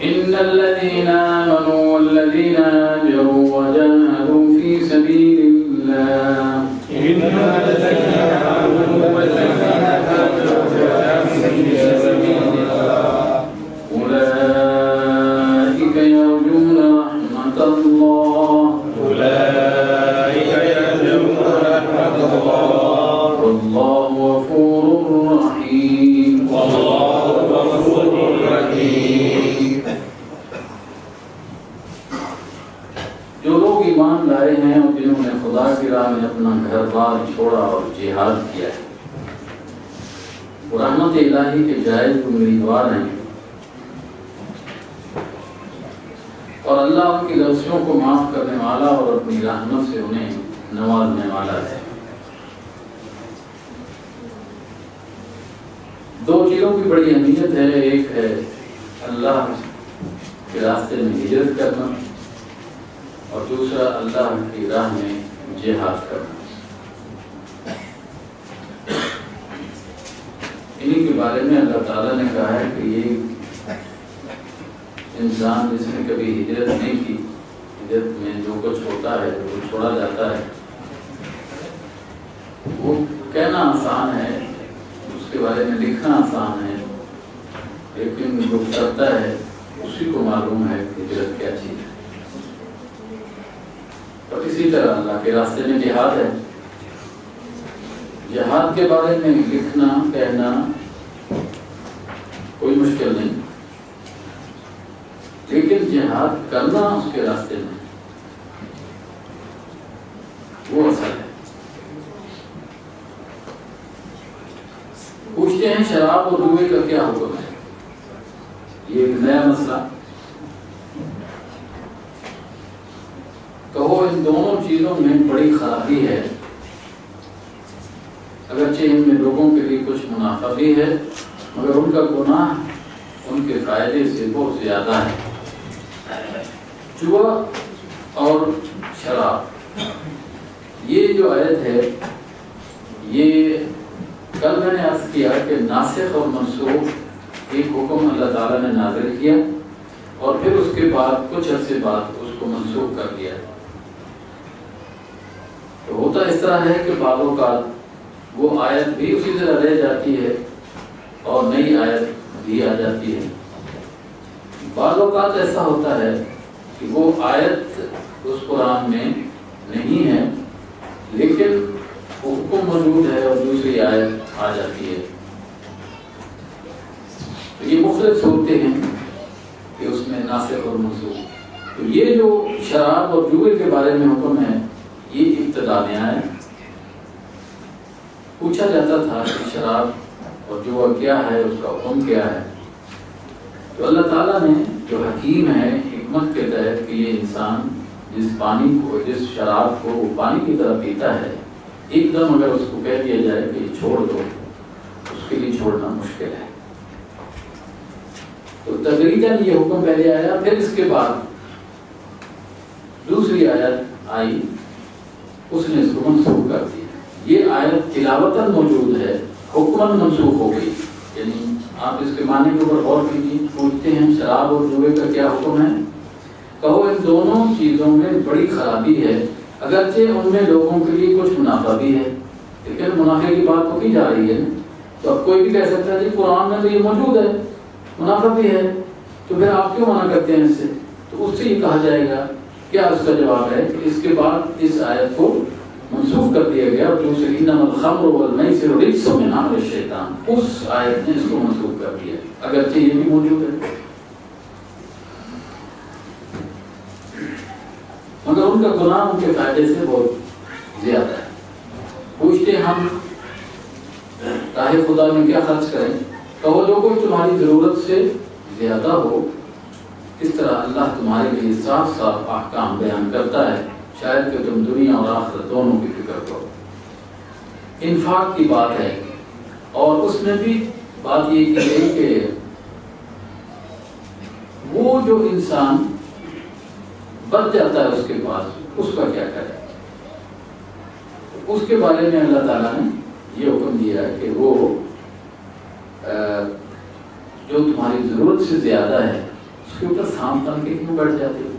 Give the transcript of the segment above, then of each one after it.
إن الذين آمنوا والذين هاجروا وجاهدوا في سبيل الله إن الذين آمنوا والذين هاجروا وجاهدوا في سبيل الله أولئك يرجون رحمة الله أولئك يرجون رحمة الله والله غفور رحيم والله غفور رحيم. جو لوگ ایمان لائے ہیں اور جنہوں نے خدا کی راہ میں اپنا گھر بار چھوڑا اور جہاد کیا ہے، وہ رحمت الہی کے جائز امیدوار ہیں، اور اللہ ان کی غلطیوں کو معاف کرنے والا اور اپنی رحمت سے انہیں نوازنے والا ہے۔ دو چیزوں کی بڑی اہمیت ہے، ایک ہے اللہ کے راستے میں ہجرت کرنا اور دوسرا اللہ کی راہ میں جہاد کرنا۔ انہی کے بارے میں اللہ تعالیٰ نے کہا ہے کہ یہ انسان جس نے کبھی ہجرت نہیں کی، ہجرت میں جو کچھ ہوتا ہے وہ چھوڑا جاتا ہے، وہ کہنا آسان ہے، اس کے بارے میں لکھنا آسان ہے، لیکن جو کرتا ہے اسی کو معلوم ہے کہ ہجرت کیا چیز ہے۔ اور اسی طرح اللہ کے راستے میں جہاد ہے۔ جہاد کے بارے میں لکھنا کہنا کوئی مشکل نہیں، لیکن جہاد کرنا اس کے راستے میں وہ اصل ہے۔ پوچھتے ہیں شراب اور جوئے کا کیا حکم ہے؟ یہ ایک نیا مسئلہ۔ کہو ان دونوں چیزوں میں بڑی خرابی ہے، اگرچہ ان میں لوگوں کے لیے کچھ منافع بھی ہے، مگر ان کا گناہ ان کے فائدے سے بہت زیادہ ہے۔ جوا اور شراب، یہ جو آیت ہے، یہ کل میں نے عرض کیا کہ ناسخ اور منسوخ ایک حکم اللہ تعالیٰ نے نازل کیا اور پھر اس کے بعد کچھ عرصے بعد اس کو منسوخ کر دیا۔ تو ہوتا اس طرح ہے کہ بعض اوقات وہ آیت بھی اسی طرح رہ جاتی ہے اور نئی آیت بھی آ جاتی ہے۔ بعض اوقات ایسا ہوتا ہے کہ وہ آیت اس قرآن میں نہیں ہے لیکن حکم موجود ہے اور دوسری آیت آ جاتی ہے۔ تو یہ مختلف صورتیں ہیں کہ اس میں ناسخ اور منسوخ۔ تو یہ جو شراب اور جوئے کے بارے میں حکم ہے، یہ ابتدا میں آیا۔ پوچھا جاتا تھا کہ شراب اور جوا کیا ہے، اس کا حکم کیا ہے؟ تو اللہ تعالیٰ نے جو حکیم ہے حکمت کے تحت کہ یہ انسان جس پانی کو، جس شراب کو وہ پانی کی طرح پیتا ہے، ایک دم اگر اس کو کہہ دیا جائے کہ چھوڑ دو، اس کے لیے چھوڑنا مشکل ہے۔ تو تدریجاً یہ حکم پہلے آیا، پھر اس کے بعد دوسری آیت آئی، اس نے اس کو منسوخ کر دیا۔ یہ آیت تلاوتاً موجود ہے، حکماً منسوخ ہو گئی۔ یعنی آپ اس کے معنی کے اوپر غور کیجیے۔ پوچھتے ہیں شراب اور جوئے کا کیا حکم ہے؟ کہو ان دونوں چیزوں میں بڑی خرابی ہے، اگرچہ ان میں لوگوں کے لیے کچھ منافع بھی ہے، لیکن منافع کی بات تو کی جا رہی ہے۔ تو اب کوئی بھی کہہ سکتا ہے جی قرآن میں تو یہ موجود ہے، منافع بھی ہے، تو پھر آپ کیوں منع کرتے ہیں اس سے؟ تو اس سے یہ کہا جائے گا، کیا اس کا جواب ہے کہ اس کے بعد اس آیت کو منسوخ کر دیا گیا اور دوسری انما الخمر والمیسر رجس من عمل الشیطان، اس آیت نے اس کو منسوخ کر دیا، اگرچہ یہ بھی موجود ہے، مگر ان کا گناہ ان کے فائدے سے بہت زیادہ ہے۔ پوچھتے ہم راہ خدا میں کیا خرچ کریں؟ کہو جو کوئی تمہاری ضرورت سے زیادہ ہو، اس طرح اللہ تمہارے لیے صاف صاف احکام بیان کرتا ہے، شاید کہ تم دنیا اور آخرت دونوں کی فکر کرو۔ انفاق کی بات ہے، اور اس میں بھی بات یہ کی گئی کہ وہ جو انسان بچ جاتا ہے اس کے پاس، اس کا کیا کرے؟ اس کے بارے میں اللہ تعالیٰ نے یہ حکم دیا ہے کہ وہ جو تمہاری ضرورت سے زیادہ ہے، اس کے اوپر سانپ بن کے کیوں بیٹھ جاتے ہو؟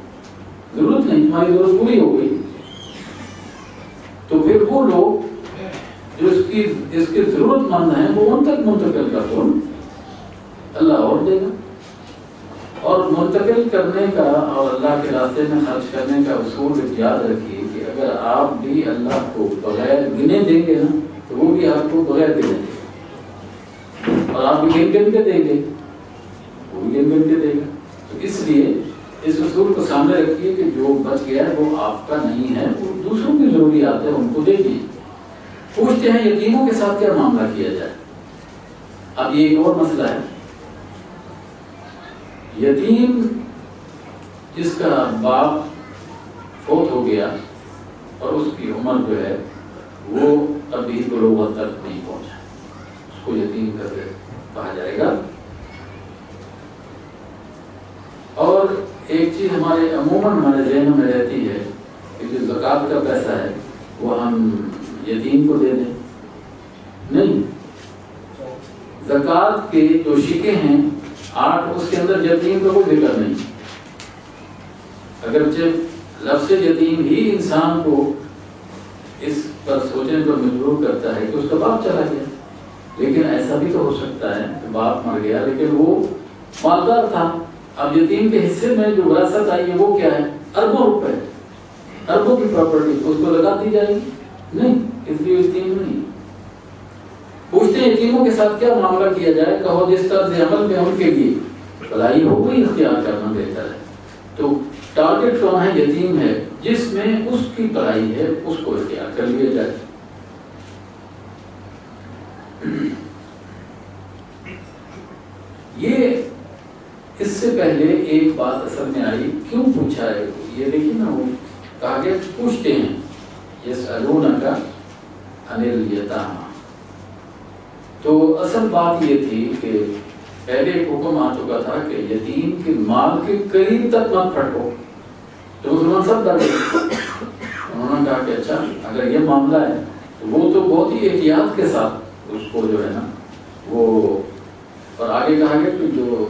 ضرورت نہیں، تمہاری ضرورت پوری ہو گئی۔ تو پھر وہ لوگ جو اس کی ضرورت مند ہیں وہ ان تک منتقل کر دو، اللہ اور دے گا۔ اور منتقل کرنے کا اور اللہ کے راستے میں خرچ کرنے کا اصول یاد رکھیے کہ اگر آپ بھی اللہ کو بغیر گنے دیں گے نا تو وہ بھی آپ کو بغیر گنے دے گا، اور آپ بھی گن گن کے دیں گے وہ بھی گن گن کے دے گا۔ تو اس لیے اس اصول کو سامنے رکھیے کہ جو بچ گیا ہے وہ آپ کا نہیں ہے، وہ دوسروں کی ضروریات ہے، ان کو دے دیجیے۔ پوچھتے ہیں یتیموں کے ساتھ کیا معاملہ کیا جائے؟ اب یہ ایک اور مسئلہ ہے۔ یتیم جس کا باپ فوت ہو گیا اور اس کی عمر جو ہے وہ ابھی بلوغت تک نہیں پہنچا، اس کو یتیم کہا جائے گا۔ اور ایک چیز عموماً ہمارے ذہن میں رہتی ہے کہ جو زکوٰۃ کا پیسہ ہے وہ ہم یتیم کو دے دیں، نہیں، زکوٰۃ کے جو شکے ہیں 8 اس کے اندر یتیم کا کوئی ذکر نہیں، اگرچہ لفظ یتیم ہی انسان کو اس پر سوچنے پر مجبور کرتا ہے کہ اس کا باپ چلا گیا، لیکن ایسا بھی تو ہو سکتا ہے کہ باپ مر گیا لیکن وہ مالدار تھا، اب یتیم کے حصے میں جو وراثت آئی ہے وہ کیا ہے؟ اربوں روپے، اربوں کی پراپرٹی، اس کو لگا دی جائے گی؟ نہیں، اس لیے یتیم نہیں۔ پوچھتے ہیں یتیموں کے ساتھ کیا معاملہ کیا جائے؟ کہو جس طرز عمل میں ان کے لیے بھلائی ہو وہی اختیار کرنا بہتر ہے۔ تو ٹارگٹ کون ہے؟ یتیم ہے، جس میں اس کی بھلائی ہے اس کو اختیار کر لیا جائے۔ یہ اس سے پہلے ایک بات اصل میں آئی، کیوں پوچھا ہے یہ دیکھیے نا، وہ کہا کہ پوچھتے ہیں یسألونک عن الیتامی، تو اصل بات یہ تھی کہ پہلے ایک حکم آ چکا تھا کہ یتیم کے مال کے قریب تک مت پھٹکو، تو مسلمان سب ڈر گئے۔ انہوں نے کہا کہ اچھا اگر یہ معاملہ ہے تو وہ تو بہت ہی احتیاط کے ساتھ اس کو جو ہے نا وہ، اور آگے کہا گیا کہ جو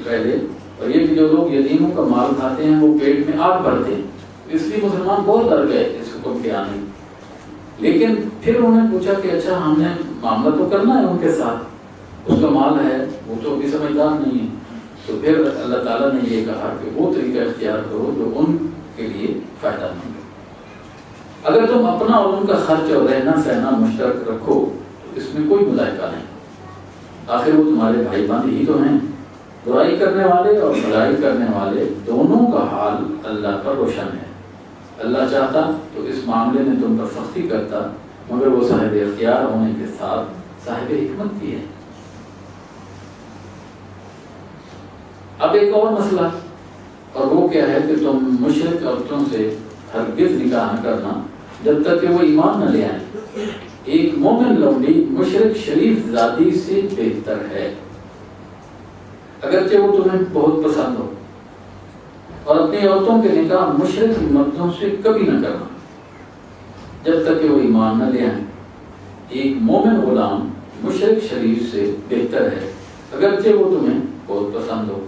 پہلے، اور یہ کہ جو لوگ یتیموں کا مال کھاتے ہیں وہ پیٹ میں آگ بھرتے ہیں، اس لیے مسلمان بہت ڈر گئے اس حکم کے آنے۔ لیکن پھر انہوں نے پوچھا کہ اچھا ہم نے معاملہ تو کرنا ہے ان کے ساتھ، اس کا مال ہے، وہ تو ابھی سمجھدار نہیں ہے، تو پھر اللہ تعالیٰ نے یہ کہا کہ وہ طریقہ اختیار کرو جو ان کے لیے فائدہ مند ہو۔ اگر تم اپنا اور ان کا خرچ اور رہنا سہنا مشترک رکھو تو اس میں کوئی مذائقہ نہیں، آخر وہ تمہارے بھائی بند ہی تو ہیں۔ برائی کرنے والے اور بھلائی کرنے والے دونوں کا حال اللہ پر روشن ہے، اللہ چاہتا تو اس معاملے میں تم پر سختی کرتا، مگر وہ صاحب اختیار ہونے کے ساتھ صاحب حکمت بھی ہے۔ اب ایک اور مسئلہ، اور وہ کیا ہے کہ تم مشرک عورتوں سے ہرگز نکاح نہ کرنا جب تک کہ وہ ایمان نہ لے آئیں، ایک مومن لونڈی مشرک شریف زادی سے بہتر ہے، اگرچہ وہ تمہیں بہت پسند ہو۔ اور اپنی عورتوں کے نکاح مشرک مردوں سے کبھی نہ کرنا جب تک کہ وہ ایمان نہ لے آئیں، ایک مومن غلام مشرک شریف سے بہتر ہے، اگرچہ وہ تمہیں بہت پسند ہو۔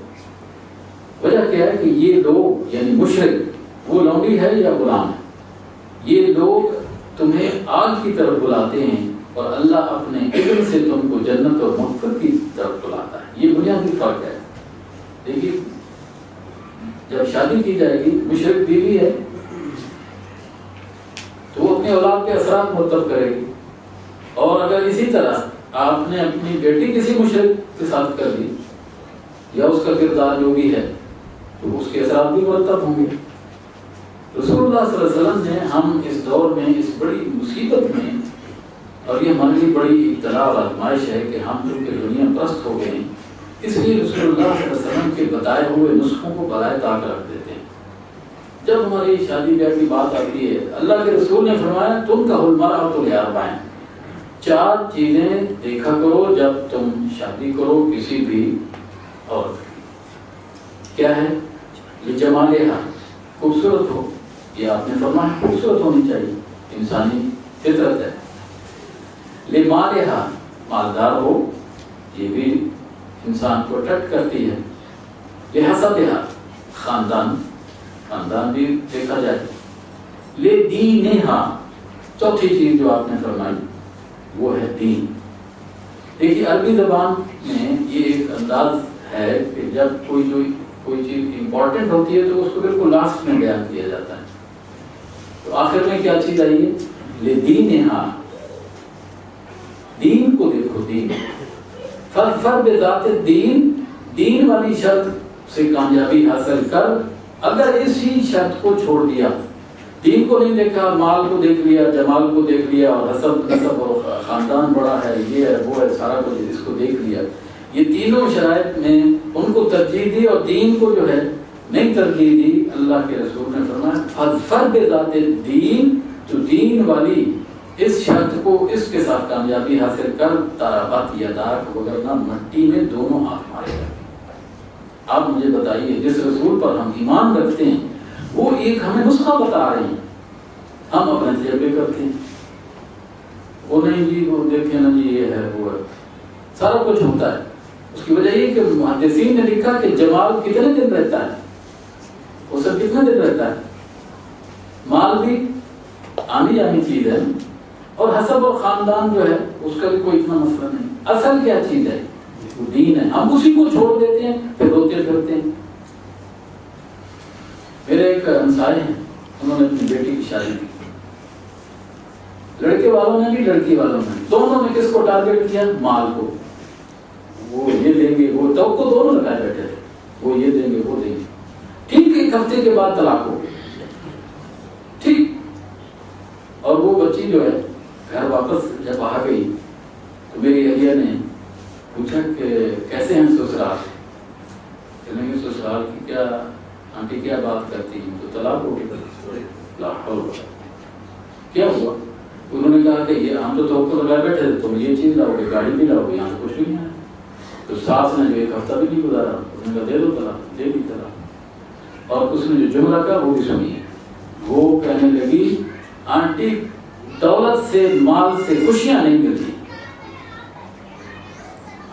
وجہ کیا ہے کہ یہ لوگ یعنی مشرک، وہ لونڈی ہے یا غلام ہے، یہ لوگ تمہیں آگ کی طرف بلاتے ہیں اور اللہ اپنے علم سے تم کو جنت اور مغفرت کی طرف بلاتا ہے۔ یہ بنیادی فرق ہے۔ دیکھیے جب شادی کی جائے گی، مشرک بیوی ہے تو وہ اپنے اولاد کے اثرات مرتب کرے گی، اور اگر اسی طرح آپ نے اپنی بیٹی کسی مشرک کے ساتھ کر دی یا اس کا کردار جو بھی ہے تو اس کے اثرات بھی مرتب ہوں گے۔ رسول اللہ صلی اللہ علیہ وسلم نے ہم اس دور میں اس بڑی مصیبت میں، اور یہ ہمارے لیے بڑی ابتلا اور آزمائش ہے کہ ہم چونکہ دنیا پرست ہو گئے ہیں، اس لیے رسول اللہ صلی اللہ علیہ وسلم کے بتائے ہوئے نسخوں کو بالائے طاق رکھ دیتے ہیں۔ جب ہماری شادی بیاہ کی بات آتی ہے، اللہ کے رسول نے فرمایا تم کا المرأۃ لاربع، 4 چیزیں دیکھا کرو جب تم شادی کرو کسی بھی عورت کی۔ کیا ہے؟ لجمالہا، خوبصورت ہو، یہ آپ نے فرمایا خوبصورت ہونی چاہیے، انسانی فطرت ہے۔ لمالہا، مالدار ہو، یہ بھی انسان کو اٹریکٹ کرتی ہے۔ بحسبها خاندان بھی دیکھا جائے، لدینہا چوتھی چیز جو آپ نے فرمائی وہ ہے دین۔ دیکھیے عربی زبان میں یہ ایک انداز ہے کہ جب کوئی چیز امپورٹنٹ ہوتی ہے تو اس کو بالکل لاسٹ میں بیان کیا جاتا ہے، تو آخر میں کیا چیز آئی ہے؟ لدینہا، دین کو دیکھو، دین فاظفر بذات الدین، دین والی شرط سے کامیابی حاصل کر۔ اگر اسی شرط کو چھوڑ دیا، دین کو نہیں دیکھا، مال کو دیکھ لیا، جمال کو دیکھ لیا، اور حسب نسب اور خاندان بڑا ہے، یہ ہے وہ ہے، سارا کچھ اس کو دیکھ لیا، یہ تینوں شرائط میں ان کو ترجیح دی اور دین کو جو ہے نہیں ترجیح دی، اللہ کے رسول نے فرمایا فاظفر بذات الدین، تو دین والی اس شرط کو اس کے ساتھ کامیابی حاصل کر، تربت یداک، وگرنہ مٹی میں دونوں ہاتھ مارے گا۔ آپ مجھے بتائیے جس رسول پر ہم ایمان رکھتے ہیں وہ ایک ہمیں نسخہ بتا رہے ہیں، ہم اپنے تجربے کرتے ہیں، وہ نہیں جی وہ دیکھیں نا جی یہ ہے وہ ہے، سارا کچھ ہوتا ہے۔ اس کی وجہ یہ کہ محدثین نے لکھا کہ جمال کتنے دن رہتا ہے، وہ سب کتنے دن رہتا ہے، مال بھی آنی جانی چیز ہے، اور حسب اور خاندان جو ہے اس کا بھی کوئی اتنا مسئلہ نہیں۔ اصل کیا چیز ہے؟ وہ دین ہے، ہم اسی کو چھوڑ دیتے ہیں پھر روتے پھرتے ہیں۔ میرے ایک ہمسائے ہیں، انہوں نے اپنی بیٹی کی شادی کی، لڑکے والوں نے بھی لڑکی والوں نے، دونوں نے کس کو ٹارگیٹ کیا؟ مال کو، وہ یہ دیں گے، وہ توقع دونوں لگائے بیٹھے تھے، وہ یہ دیں گے وہ دیں گے۔ ٹھیک ایک ہفتے کے بعد طلاق ہو گئی، ٹھیک، اور وہ بچی جو ہے گھر واپس جب آ گئی تو میری اہلیہ نے پوچھا کہ کیسے ہیں سسرال؟ کہنے کے سسرال کی کیا آنٹی کیا بات کرتی ہیں، تو طلاق ہو گئی، لا حول ولا قوة۔ کیا ہوا؟ انہوں نے کہا کہ یہ ہم تو توقع لگائے بیٹھے تھے، تم یہ چیز لاؤ گے، گاڑی بھی لاؤ گے، یہاں کچھ بھی نہیں ہے۔ تو ساس نے جو ایک ہفتہ بھی نہیں گزارا، اس نے کہا دے دو طلاق، دے دی طلاق۔ اور اس نے جو جملہ کہا وہ بھی سنیے، وہ کہنے لگی آنٹی دولت سے مال سے خوشیاں نہیں ملتی،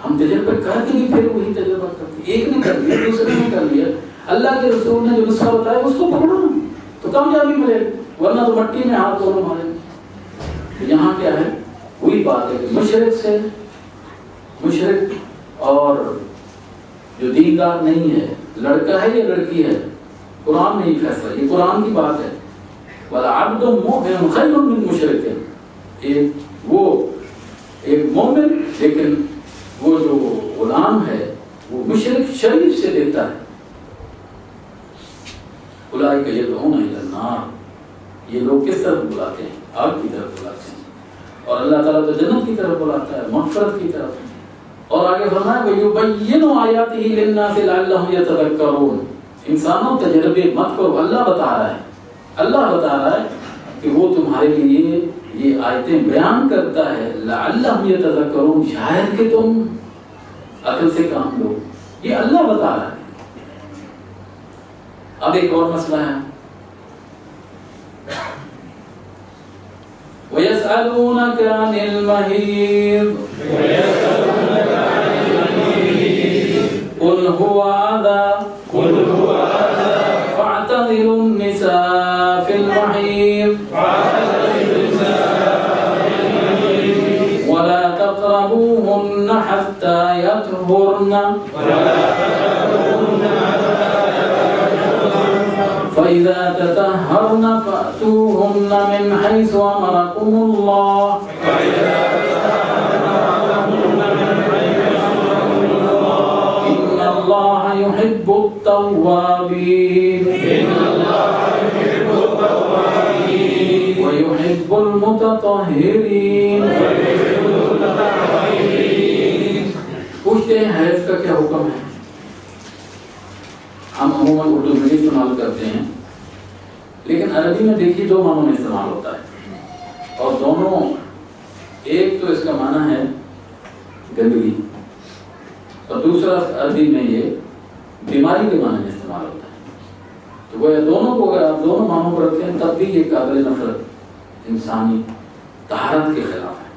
ہم تجربہ کر کے بھی پھر وہی تجربہ کرتے، ایک نے کر لیا دوسرے نے کر لیا، اللہ کے رسول نے جو نسخہ بتایا اس کو پکڑو نا تو کامیابی ملے، ورنہ تو مٹی میں ہاتھ دونوں مارے۔ یہاں کیا ہے؟ وہی بات ہے کہ مشرک اور جو دیندار نہیں ہے، لڑکا ہے یا لڑکی ہے، قرآن میں ہی فیصلہ، یہ قرآن کی بات ہے۔ وَالْعَبْدُ مُؤْمِنٌ خَيْرٌ مِّن مُشْرِكٍ، ایک مومن لیکن وہ جو غلام ہے وہ مشرک شریف سے دیتا ہے۔ اولئک یدعون الی النار، یہ لوگ کس طرف بلاتے ہیں؟ آگ کی طرف بلاتے ہیں، اور اللہ تعالیٰ تو جنت کی طرف بلاتا ہے، مغفرت کی طرف۔ اور آگے فرمایا وَيُبَيِّنُ آیاتہ لِلنَّاسِ لَعَلَّهُمْ يَتَذَکَّرُونَ، انسانوں تجربے مت کرو، اللہ بتا رہا ہے، اللہ بتا رہا ہے کہ وہ تمہارے لیے یہ آیتیں بیان کرتا ہے، لعلہم یتذکرون، شاید کہ تم عقل سے کام لو، یہ اللہ بتا رہا ہے۔ اب ایک اور مسئلہ ہے، وَيَسْأَلُونَكَ عَنِ الْمَحِيضِ قُلْ هُوَ أَذًى فَاعْتَزِلُوا النِّسَاءَ فِي الْمَحِيضِ وَلَا تَقْرَبُوهُنَّ حَتَّى يَطْهُرْنَ فَإِذَا تَطَهَّرْنَ فَأْتُوهُنَّ مِنْ حَيْثُ أَمَرَكُمُ اللَّهُ إِنَّ اللَّهَ يُحِبُّ التَّوَّابِينَ وَيُحِبُّ الْمُتَطَهِّرِينَ۔ پوچھتے ہیں حیض کا کیا حکم ہے؟ ہم عموماً اردو میں استعمال کرتے ہیں، لیکن عربی میں دیکھیے دو معنوں میں استعمال ہوتا ہے، اور دونوں، ایک تو اس کا معنی ہے گندگی، اور دوسرا عربی میں یہ بیماری کے معنی میں استعمال ہوتا ہے۔ تو وہ دونوں کو اگر آپ دونوں معنوں کو رکھیں تب بھی یہ قابل نفرت انسانی طہارت کے خلاف ہے۔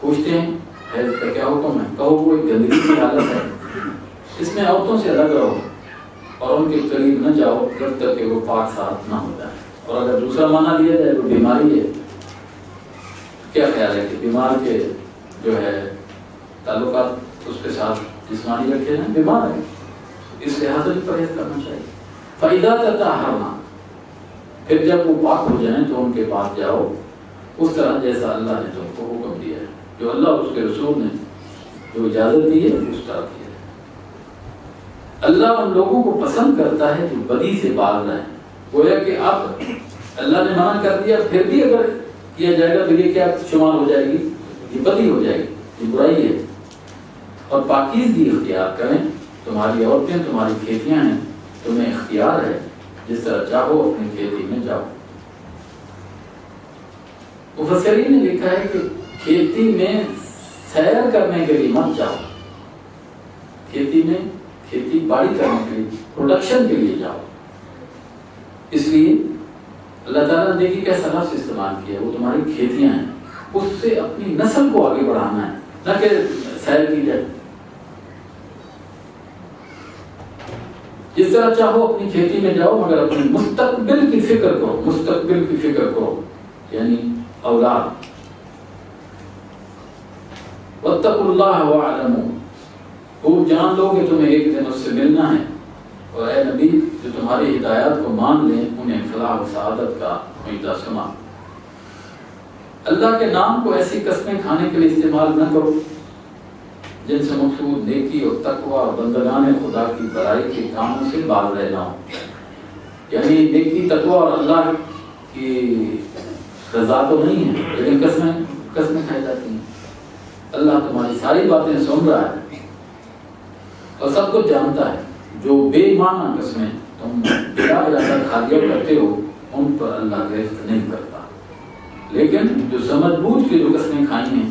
پوچھتے ہیں حیض کا کیا حکم ہے؟ کہو وہ ایک گندگی کی حالت ہے، اس میں عورتوں سے الگ رہو اور ان کے قریب نہ جاؤ جب تک کہ وہ پاک صاف نہ ہو جائے۔ اور اگر دوسرا مانا لیا جائے تو بیماری ہے، کیا خیال ہے کہ بیمار کے جو ہے تعلقات اس کے ساتھ جسمانی رکھے ہیں، بیمار ہے، اس لحاظ سے بھی پرہیز کرنا چاہیے۔ فَإِذَا تَطَهَّرْنَا، پھر جب وہ پاک ہو جائیں تو ان کے پاس جاؤ اس طرح جیسا اللہ نے تم کو حکم دیا ہے، جو اللہ اور اس کے رسول نے جو اجازت دی ہے اس طرح کی ہے۔ اللہ ان لوگوں کو پسند کرتا ہے جو بدی سے باز رہیں۔ گویا کہ اب اللہ نے منع کر دیا، پھر بھی اگر کیا جائے گا تو یہ کیا شمار ہو جائے گی؟ یہ بدی ہو جائے گی، یہ برائی ہے۔ اور پاکیزگی اختیار کریں، تمہاری عورتیں تمہاری کھیتیاں ہیں، تمہیں اختیار ہے، جس طرح چاہو اپنی کھیتی میں جاؤ۔ مفسرین نے لکھا ہے کہ کھیتی میں سیر کرنے کے لیے مت جاؤ، کھیتی میں کھیتی باڑی کرنے کے لیے، پروڈکشن کے لیے جاؤ۔ اس لیے اللہ تعالیٰ نے دیکھی کیسا لفظ استعمال کیا، وہ تمہاری کھیتیاں ہیں، اس سے اپنی نسل کو آگے بڑھانا ہے، نہ کہ سیر کی جائے۔ جس طرح چاہو اپنی کھیتی میں جاؤ، مگر اپنے مستقبل کی فکر کرو، مستقبل کی فکر کرو یعنی اولاد۔ وَاتَّقُوا اللَّهَ وَاعْلَمُوا، خوب جان لو کہ تمہیں ایک دن اس سے ملنا ہے، اور اے نبی جو تمہاری ہدایات کو مان لیں انہیں فلاح و سعادت کا معاہدہ سنا۔ اللہ کے نام کو ایسی قسمیں کھانے کے لیے استعمال نہ کرو جن سے مقصود نیکی اور تقوی اور بندگان خدا کی بڑائی کے کاموں سے باز رہنا ہو۔ یعنی نیکی، تقوی اور اللہ کی رضا تو نہیں ہے، لیکن قسمیں کھائی جاتی ہیں۔ اللہ تمہاری ساری باتیں سن رہا ہے اور سب کچھ جانتا ہے۔ جو بے معنی قسمیں تم بلا ارادہ کھا لیا کرتے ہو ان پر اللہ گرفت نہیں کرتا، لیکن جو سمجھ بوجھ کے جو قسمیں کھائی ہیں،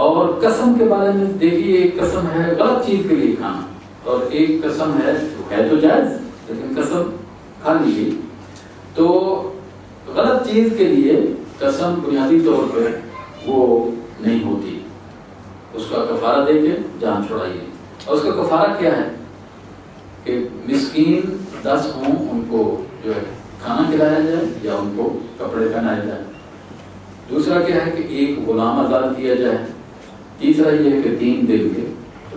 اور قسم کے بارے میں دیکھیے، ایک قسم ہے غلط چیز کے لیے کھانا، اور ایک قسم ہے جو ہے تو جائز لیکن قسم کھا لی گئی۔ تو غلط چیز کے لیے قسم بنیادی طور پہ وہ نہیں ہوتی، اس کا کفارہ دے کے جان چھڑائیے۔ اور اس کا کفارہ کیا ہے کہ مسکین 10 ہوں، ان کو جو ہے کھانا کھلایا جائے یا ان کو کپڑے پہنائے جائے۔ دوسرا کیا ہے کہ ایک غلام آزاد کیا جائے۔ تیسرا یہ ہے کہ 3 دن کے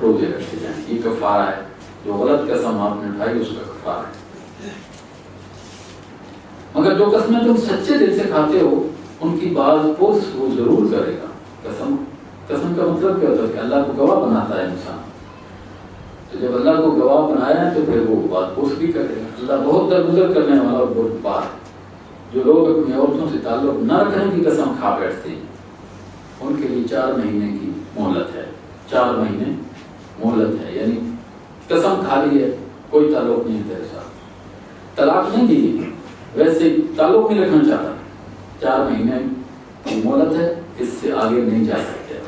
روزے رکھے جائیں۔ یہ کفارہ ہے، جو غلط قسم آپ نے اٹھائی اس کا کفارہ ہے۔ مگر جو قسمیں تم سچے دل سے کھاتے ہو ان کی باز پوس وہ ضرور کرے گا۔ قسم کا مطلب کیا ہوتا ہے کہ اللہ کو گواہ بناتا ہے انسان، تو جب اللہ کو گواہ بنایا ہے تو پھر وہ بات پوس بھی کرے گا۔ اللہ بہت درگزر کرنے والا اور بہت بار۔ جو لوگ اپنی عورتوں سے تعلق نہ رکھنے کی قسم کھا بیٹھتے ہیں ان کے لیے 4 مہینے کی مہلت ہے۔ 4 مہینے مہلت ہے، یعنی قسم کھا لی ہے، کوئی تعلق نہیں تیرے ساتھ، طلاق نہیں دی، ویسے تعلق نہیں رکھنا چاہتا، 4 مہینے کی مہلت ہے، اس سے آگے نہیں جا سکتے۔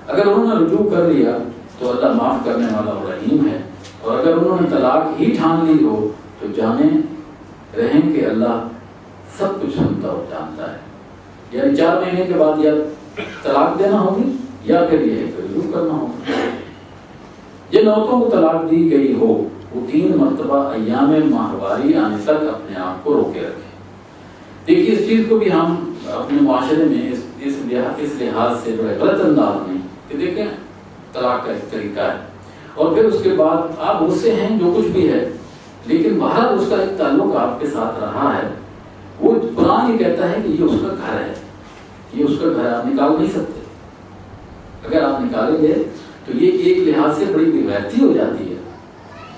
اگر انہوں نے رجوع کر لیا تو اللہ معاف کرنے والا اور رحیم ہے، اور اگر انہوں نے طلاق ہی ٹھان لی ہو تو جانے رہیں کہ اللہ سب کچھ سنتا اور جانتا ہے۔ یعنی 4 مہینے کے بعد یا طلاق دینا ہوگی یا پھر یہ ہے کہ رجوع کرنا ہوگا۔ جن عورتوں کو طلاق دی گئی ہو وہ 3 مرتبہ ایام ماہواری آنے تک اپنے آپ کو روکے رکھے۔ دیکھیے اس چیز کو بھی ہم اپنے معاشرے میں اس لحاظ سے بڑے غلط انداز میں کہ دیکھیں طلاق کا ایک طریقہ ہے، اور پھر اس کے بعد آپ اس سے ہیں جو کچھ بھی ہے، لیکن باہر اس کا ایک تعلق آپ کے ساتھ رہا ہے۔ وہ قرآن یہ کہتا ہے کہ یہ اس کا گھر ہے، یہ اس کا گھر ہے، آپ نکال نہیں سکتے۔ اگر آپ نکالیں گے تو یہ ایک لحاظ سے بڑی بے غیرتی ہو جاتی ہے،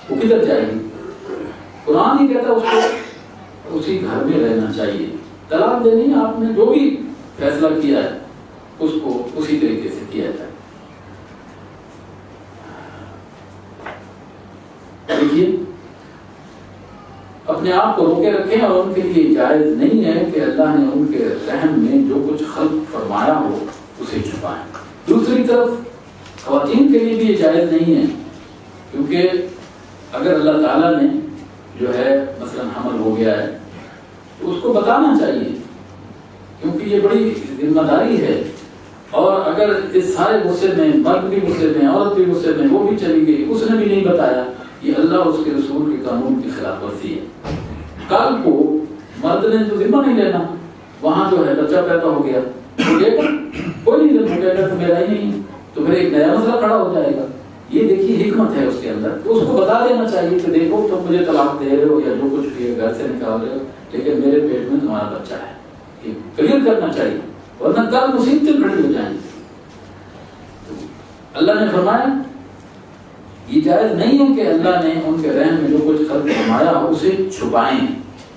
وہ کدھر جائے گی؟ قرآن یہ کہتا ہے اس کو اسی گھر میں رہنا چاہیے۔ طلاق دینی آپ نے جو بھی فیصلہ کیا ہے اس کو اسی طریقے سے کیا جائے۔ دیکھیے اپنے آپ کو روکے رکھیں، اور ان کے لیے جائز نہیں ہے کہ اللہ نے ان کے رحم میں جو کچھ خلق فرمایا ہو اسے چھپائیں۔ دوسری طرف خواتین کے لیے بھی یہ جائز نہیں ہے، کیونکہ اگر اللہ تعالیٰ نے جو ہے مثلا حمل ہو گیا ہے تو اس کو بتانا چاہیے، کیونکہ یہ بڑی ذمہ داری ہے اور اگر اس سارے غصے میں مرد بھی غصے میں عورت بھی غصے میں وہ بھی چلی گئی، اس نے بھی نہیں بتایا، یہ اللہ اس کے رسول کے قانون کی خلاف ورزی ہے۔ کل کو مرد نے تو ذمہ نہیں لینا، وہاں جو ہے بچہ پیدا ہو گیا کوئی نہیں ذمہ کہے گا تو میرا ہی نہیں، تو پھر ایک نیا مسئلہ کھڑا ہو جائے گا۔ یہ دیکھیے حکمت ہے اس کے اندر، تو اس کو بتا دینا چاہیے کہ دیکھو تم مجھے طلاق دے رہے ہو یا جو کچھ بھی ہے گھر سے نکال رہے ہو، لیکن میرے پیٹ میں تمہارا بچہ ہے، یہ کلیئر کرنا چاہیے، ورنہ کل مصیبتیں کھڑی ہو جائیں گی۔ اللہ نے فرمایا یہ جائز نہیں ہے کہ اللہ نے ان کے رحم میں جو کچھ خلق فرمایا ہو اسے چھپائیں،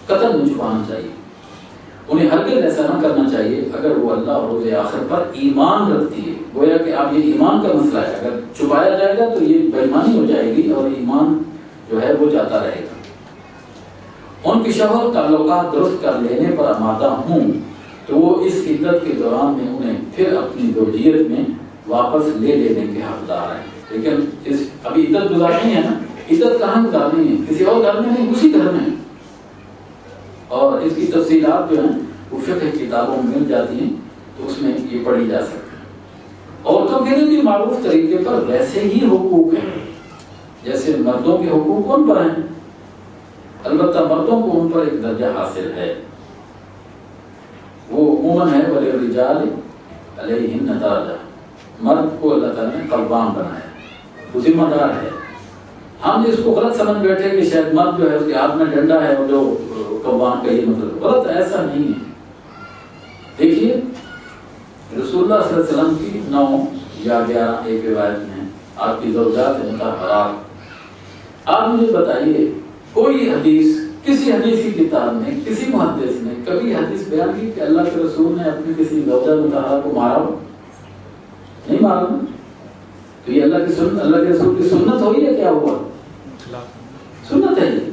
قطعاً نہیں چھپانا چاہیے، انہیں ہرگز ایسا نہ کرنا چاہیے اگر وہ اللہ اور روز آخر پر ایمان رکھتی ہے۔ گویا کہ اب یہ ایمان کا مسئلہ ہے، اگر چھپایا جائے گا تو یہ بے ایمانی ہو جائے گی اور ایمان جو ہے وہ جاتا رہے گا۔ ان کے شوہر تعلقات درست کر لینے پر آمادہ ہوں تو وہ اس عدت کے دوران میں انہیں پھر اپنی زوجیت میں واپس لے لینے کے حقدار ہیں۔ لیکن اس ابھی عدت گزارنی ہے نا، عدت کہاں گزارنی ہے؟ کسی اور گھر میں نہیں، اسی گھر میں، اور اس کی تفصیلات جو ہیں وہ فقہ کتابوں میں مل جاتی ہیں، تو اس میں یہ پڑھی جا سکتی ہے۔ عورتوں کے لیے بھی معروف طریقے پر ویسے ہی حقوق ہیں جیسے مردوں کے حقوق ان پر ہیں، البتہ مردوں کو ان پر ایک درجہ حاصل ہے، وہ عموماً ہے وَلِلرِّجَالِ عَلَيْهِنَّ دَرَجَةٌ، مرد کو اللہ تعالیٰ نے قوام بنایا، وہ ذمہ دار ہے۔ ہم اس کو غلط سمجھ بیٹھے کہ شاید مرد جو ہے اس کے ہاتھ میں ڈنڈا ہے اور جو قوام کا یہ مطلب غلط، ایسا نہیں ہے۔ دیکھیے رسول اللہ صلی اللہ علیہ وسلم کی 9 یا 11 ایک روایت میں آپ کی زوجات مطہرات، آپ مجھے بتائیے کوئی حدیث، کسی حدیث کی کتاب میں کسی محدث نے کبھی حدیث بیان کی کہ اللہ کے رسول نے اپنی کسی زوجہ مطہرہ کو مارا ہو؟ نہیں مارا، تو یہ اللہ کی سنت، اللہ کے رسول کی سنت ہوئی ہے، کیا ہوا؟ سنت ہے یہ۔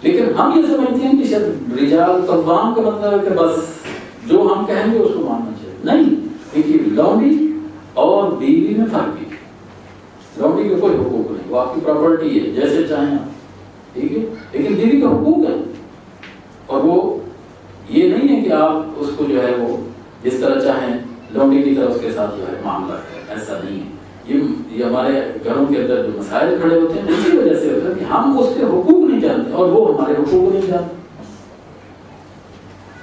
لیکن ہم یہ سمجھتے ہیں کہ شاید رجال قوام کا مطلب ہے کہ بس جو ہم کہیں گے اس کو ماننا چاہیے، نہیں۔ دیکھیے لونڈی اور بیوی میں فرق ہے، لونڈی کا کوئی حقوق نہیں، وہ آپ کی پراپرٹی ہے، جیسے چاہیں آپ، ٹھیک ہے، لیکن بیوی کا حقوق ہے، اور وہ یہ نہیں ہے کہ آپ اس کو جو ہے وہ جس طرح چاہیں لونڈی کی طرح اس کے ساتھ جو ہے معاملہ کریں، ایسا نہیں ہے۔ یہ ہمارے گھروں کے اندر جو مسائل کھڑے ہوتے ہیں اسی وجہ سے ہوتا ہے کہ ہم اس کے حقوق نہیں جانتے اور وہ ہمارے حقوق نہیں جانتے۔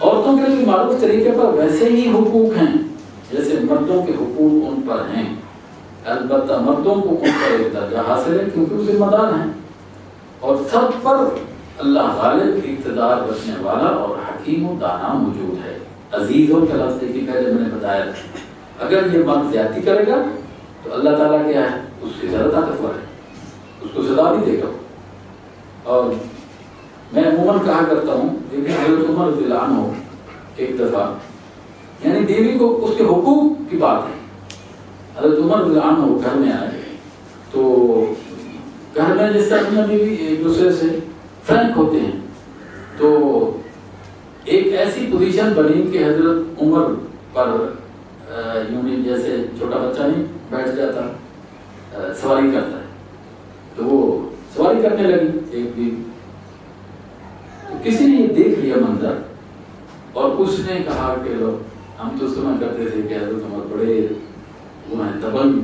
عورتوں کے لیے معروف طریقے پر ویسے ہی حقوق ہیں جیسے مردوں کے حقوق ان پر ہیں، البتہ مردوں کو ان پر ایک درجہ حاصل ہے کیونکہ وہ ذمہ دار ہیں، اور سب پر اللہ غالب، اقتدار رکھنے والا اور حکیم و دانا موجود ہے۔ عزیزوں کا لفظ دیکھیے، پہلے میں نے بتایا تھا اگر یہ مرد زیادتی کرے گا تو اللہ تعالیٰ کیا ہے، اس سے زیادہ طاقتور ہے، اس کو سزا بھی دے گا۔ اور میں عموماً کہا کرتا ہوں، دیکھیں حضرت عمر رضی اللہ عنہ ایک دفعہ، یعنی بیوی کو اس کے حقوق کی بات ہے، حضرت عمر رضی اللہ عنہ گھر میں آئے تو گھر میں جس طرح اپنا بیوی ایک دوسرے سے فرینک ہوتے ہیں، تو ایک ایسی پوزیشن بنی کہ حضرت عمر پر یوں جیسے چھوٹا بچہ نہیں بیٹھ جاتا سواری کرتا ہے، تو وہ سواری کرنے لگی ایک بھی، تو کسی نے یہ دیکھ لیا منظر اور اس نے کہا کہ لو ہم تو سنا کرتے تھے کہ حضرت عمر بڑے وہ ہیں دبنگ،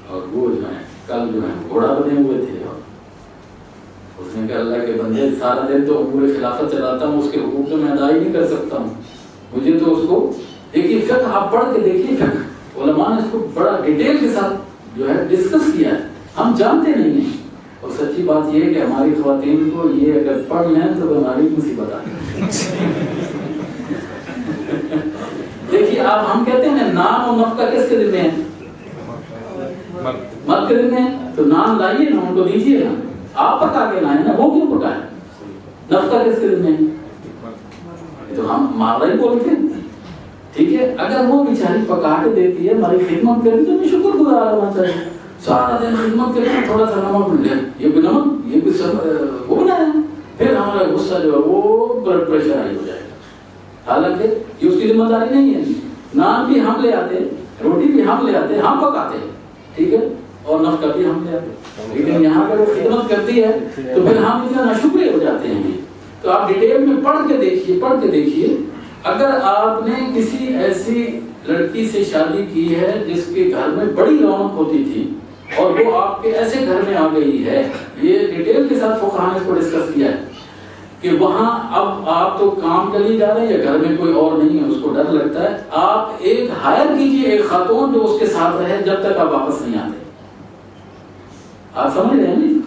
اور وہ جو ہیں کل جو ہے گھوڑا بنے ہوئے تھے، اور اس نے کہا اللہ کے بندے سارا دن تو امور خلافت چلاتا ہوں، اس کے حقوق تو میں ادا ہی نہیں کر سکتا ہوں، مجھے تو اس کو دیکھیے فقہ آپ پڑھ کے دیکھیے، فقہ علماء نے اس کو بڑا ڈیٹیل کے ساتھ جو ہے ڈسکس کیا ہے، ہم جانتے نہیں ہیں، اور سچی بات یہ ہے کہ ہماری خواتین کو یہ اگر پڑھ لیں تو ہماری مصیبت آ دیکھیے آپ ہم کہتے ہیں نان اور نفقہ کس کے ذمہ ہے؟ مرد کے ذمہ ہے، تو نان لائیے نا، ان کو دیجیے نا، آپ پکا کے لائیں نا، وہ کیوں پکائے؟ نفقہ کس کے ذمہ ہے؟ تو ہم مارا ہی بولتے ہیں، ٹھیک ہے، اگر وہ بیچاری پکا کے دیتی ہے، ہماری خدمت کرتی تو ہمیں شکر گزار ہونا چاہیے، سارا دن خدمت کرتے ہیں، تھوڑا سا نمک مل جائے، یہ بھی نمک، یہ بھی وہ بنایا، پھر ہمارا غصہ جو ہے وہ بلڈ پریشر ہائی ہو جائے گا، حالانکہ یہ اس کی ذمہ داری نہیں ہے، نان بھی ہم لے آتے، روٹی بھی ہم لے آتے، ہم پکاتے، ٹھیک ہے، اور نفقہ بھی ہم لے آتے، لیکن یہاں پر وہ خدمت کرتی ہے تو پھر ہم اتنا ناشکرے ہو جاتے ہیں۔ تو آپ ڈیٹیل میں پڑھ کے دیکھیے، اگر آپ نے کسی ایسی لڑکی سے شادی کی ہے جس کے گھر میں بڑی رونق ہوتی تھی اور وہ آپ کے ایسے گھر میں آ گئی ہے، یہ ڈیٹیل کے ساتھ فقہاء نے اس کو ڈسکس کیا ہے کہ وہاں اب آپ تو کام کے لیے جا رہے ہیں یا گھر میں کوئی اور نہیں ہے، اس کو ڈر لگتا ہے، آپ ایک ہائر کیجیے ایک خاتون جو اس کے ساتھ رہے جب تک آپ واپس نہیں آتے۔ آپ سمجھ رہے ہیں نہیں؟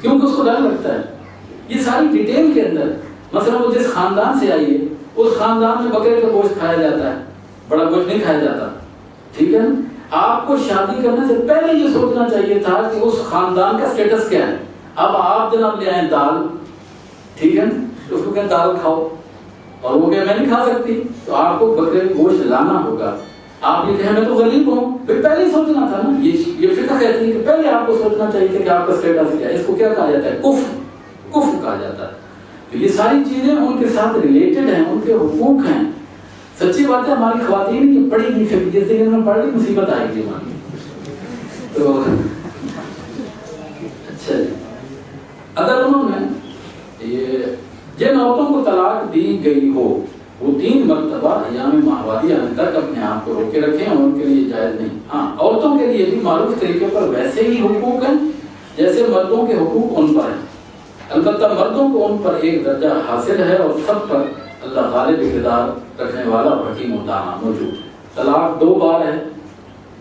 کیونکہ اس کو ڈر لگتا ہے۔ یہ ساری ڈیٹیل کے اندر، مثلا وہ جس خاندان سے آئی ہے اس خاندان میں بکرے کا گوشت کھایا جاتا ہے، بڑا گوشت نہیں کھایا جاتا، ٹھیک ہے نا؟ آپ کو شادی کرنے سے پہلے یہ سوچنا چاہیے تھا کہ اس خاندان کا سٹیٹس کیا ہے۔ اب آپ جناب لے آئیں دال، ٹھیک ہے نا، اس کو کہیں دال کھاؤ اور وہ کہ میں نہیں کھا سکتی، تو آپ کو بکرے کا گوشت لانا ہوگا۔ آپ یہ کہیں میں تو غریب ہوں، پھر پہلے ہی سوچنا تھا نا۔ یہ فقہ کہتی ہے کہ پہلے آپ کو سوچنا چاہیے تھا کہ آپ کا سٹیٹس کیا ہے۔ اس کو کیا کہا جاتا ہے؟ کفر کہا جاتا ہے۔ تو یہ ساری چیزیں ان کے ساتھ ریلیٹڈ ہیں، ان کے حقوق ہیں۔ سچی بات ہے ہماری خواتین کی پڑھی نہیں فکر، جس دن میں پڑھ لی مصیبت آئے گی ہماری۔ تو اچھا جی، اگر انہوں نے یہ جن عورتوں کو طلاق دی گئی ہو وہ 3 مرتبہ ایام ماہواری آنے تک اپنے آپ کو روکے رکھیں اور ان کے لیے جائز نہیں۔ ہاں، عورتوں کے لیے بھی معروف طریقے پر ویسے ہی حقوق ہیں جیسے مردوں کے حقوق ان پر ہیں، البتہ مردوں کو ان پر ایک درجہ حاصل ہے اور سب پر اللہ غالب اقتدار رکھنے والا حکیم و دانا موجود ہے۔ طلاق 2 بار ہے،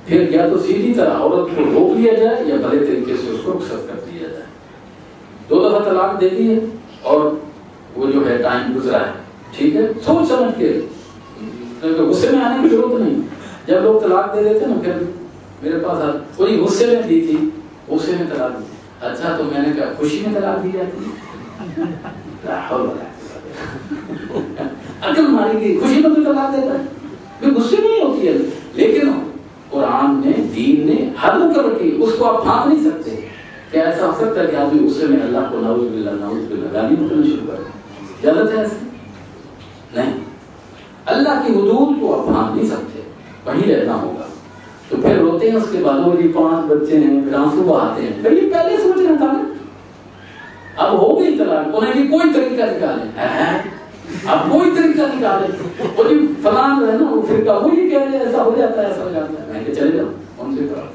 پھر یا تو سیدھی طرح عورت کو روک لیا جائے یا بھلے طریقے سے اس کو رخصت کر دیا جائے۔ 2 دفعہ طلاق دے دی ہے اور وہ جو ہے ٹائم گزرا ہے، ٹھیک ہے، سوچ سمجھ کے، غصے میں آنے کی ضرورت نہیں۔ جب لوگ طلاق دے دیتے نا، پھر میرے پاس کوئی غصے میں دی تھی، غصے میں طلاق دی، اچھا تو میں نے کہا خوشی میں طلاق دی جاتی ہے؟ لا حول ولا قوة، عقل ماری گئی، خوشی میں تو طلاق دیتا ہے، پھر غصے میں ہی ہوتی ہے۔ لیکن قرآن نے، دین نے حد کر رکھی، اس کو آپ پھانک نہیں سکتے۔ کیا ایسا ہو سکتا ہے کہ آدمی غصے میں اللہ کو نعوذ باللہ گالی نکلنا شروع کرے؟ اجازت ہے ایسے؟ نہیں، اللہ کی حدود کو آپ بھانگ نہیں سکتے، وہیں رہنا ہوگا۔ تو پھر روتے ہیں، اس کے بعد وہ جی 5 بچے ہیں، پھر آنسو بہاتے ہیں، پھر یہ پہلے سوچنا تھا نا۔ اب ہو گئی طلاق، انہیں بھی کوئی طریقہ نکالے، اب کوئی طریقہ نکالے، وہ جی فلان ہے نا، وہ فرقہ وہ یہ کہہ رہے ایسا ہو جاتا ہے، ایسا ہو جاتا ہے، میں کہ چلے جاؤ ان سے کرو،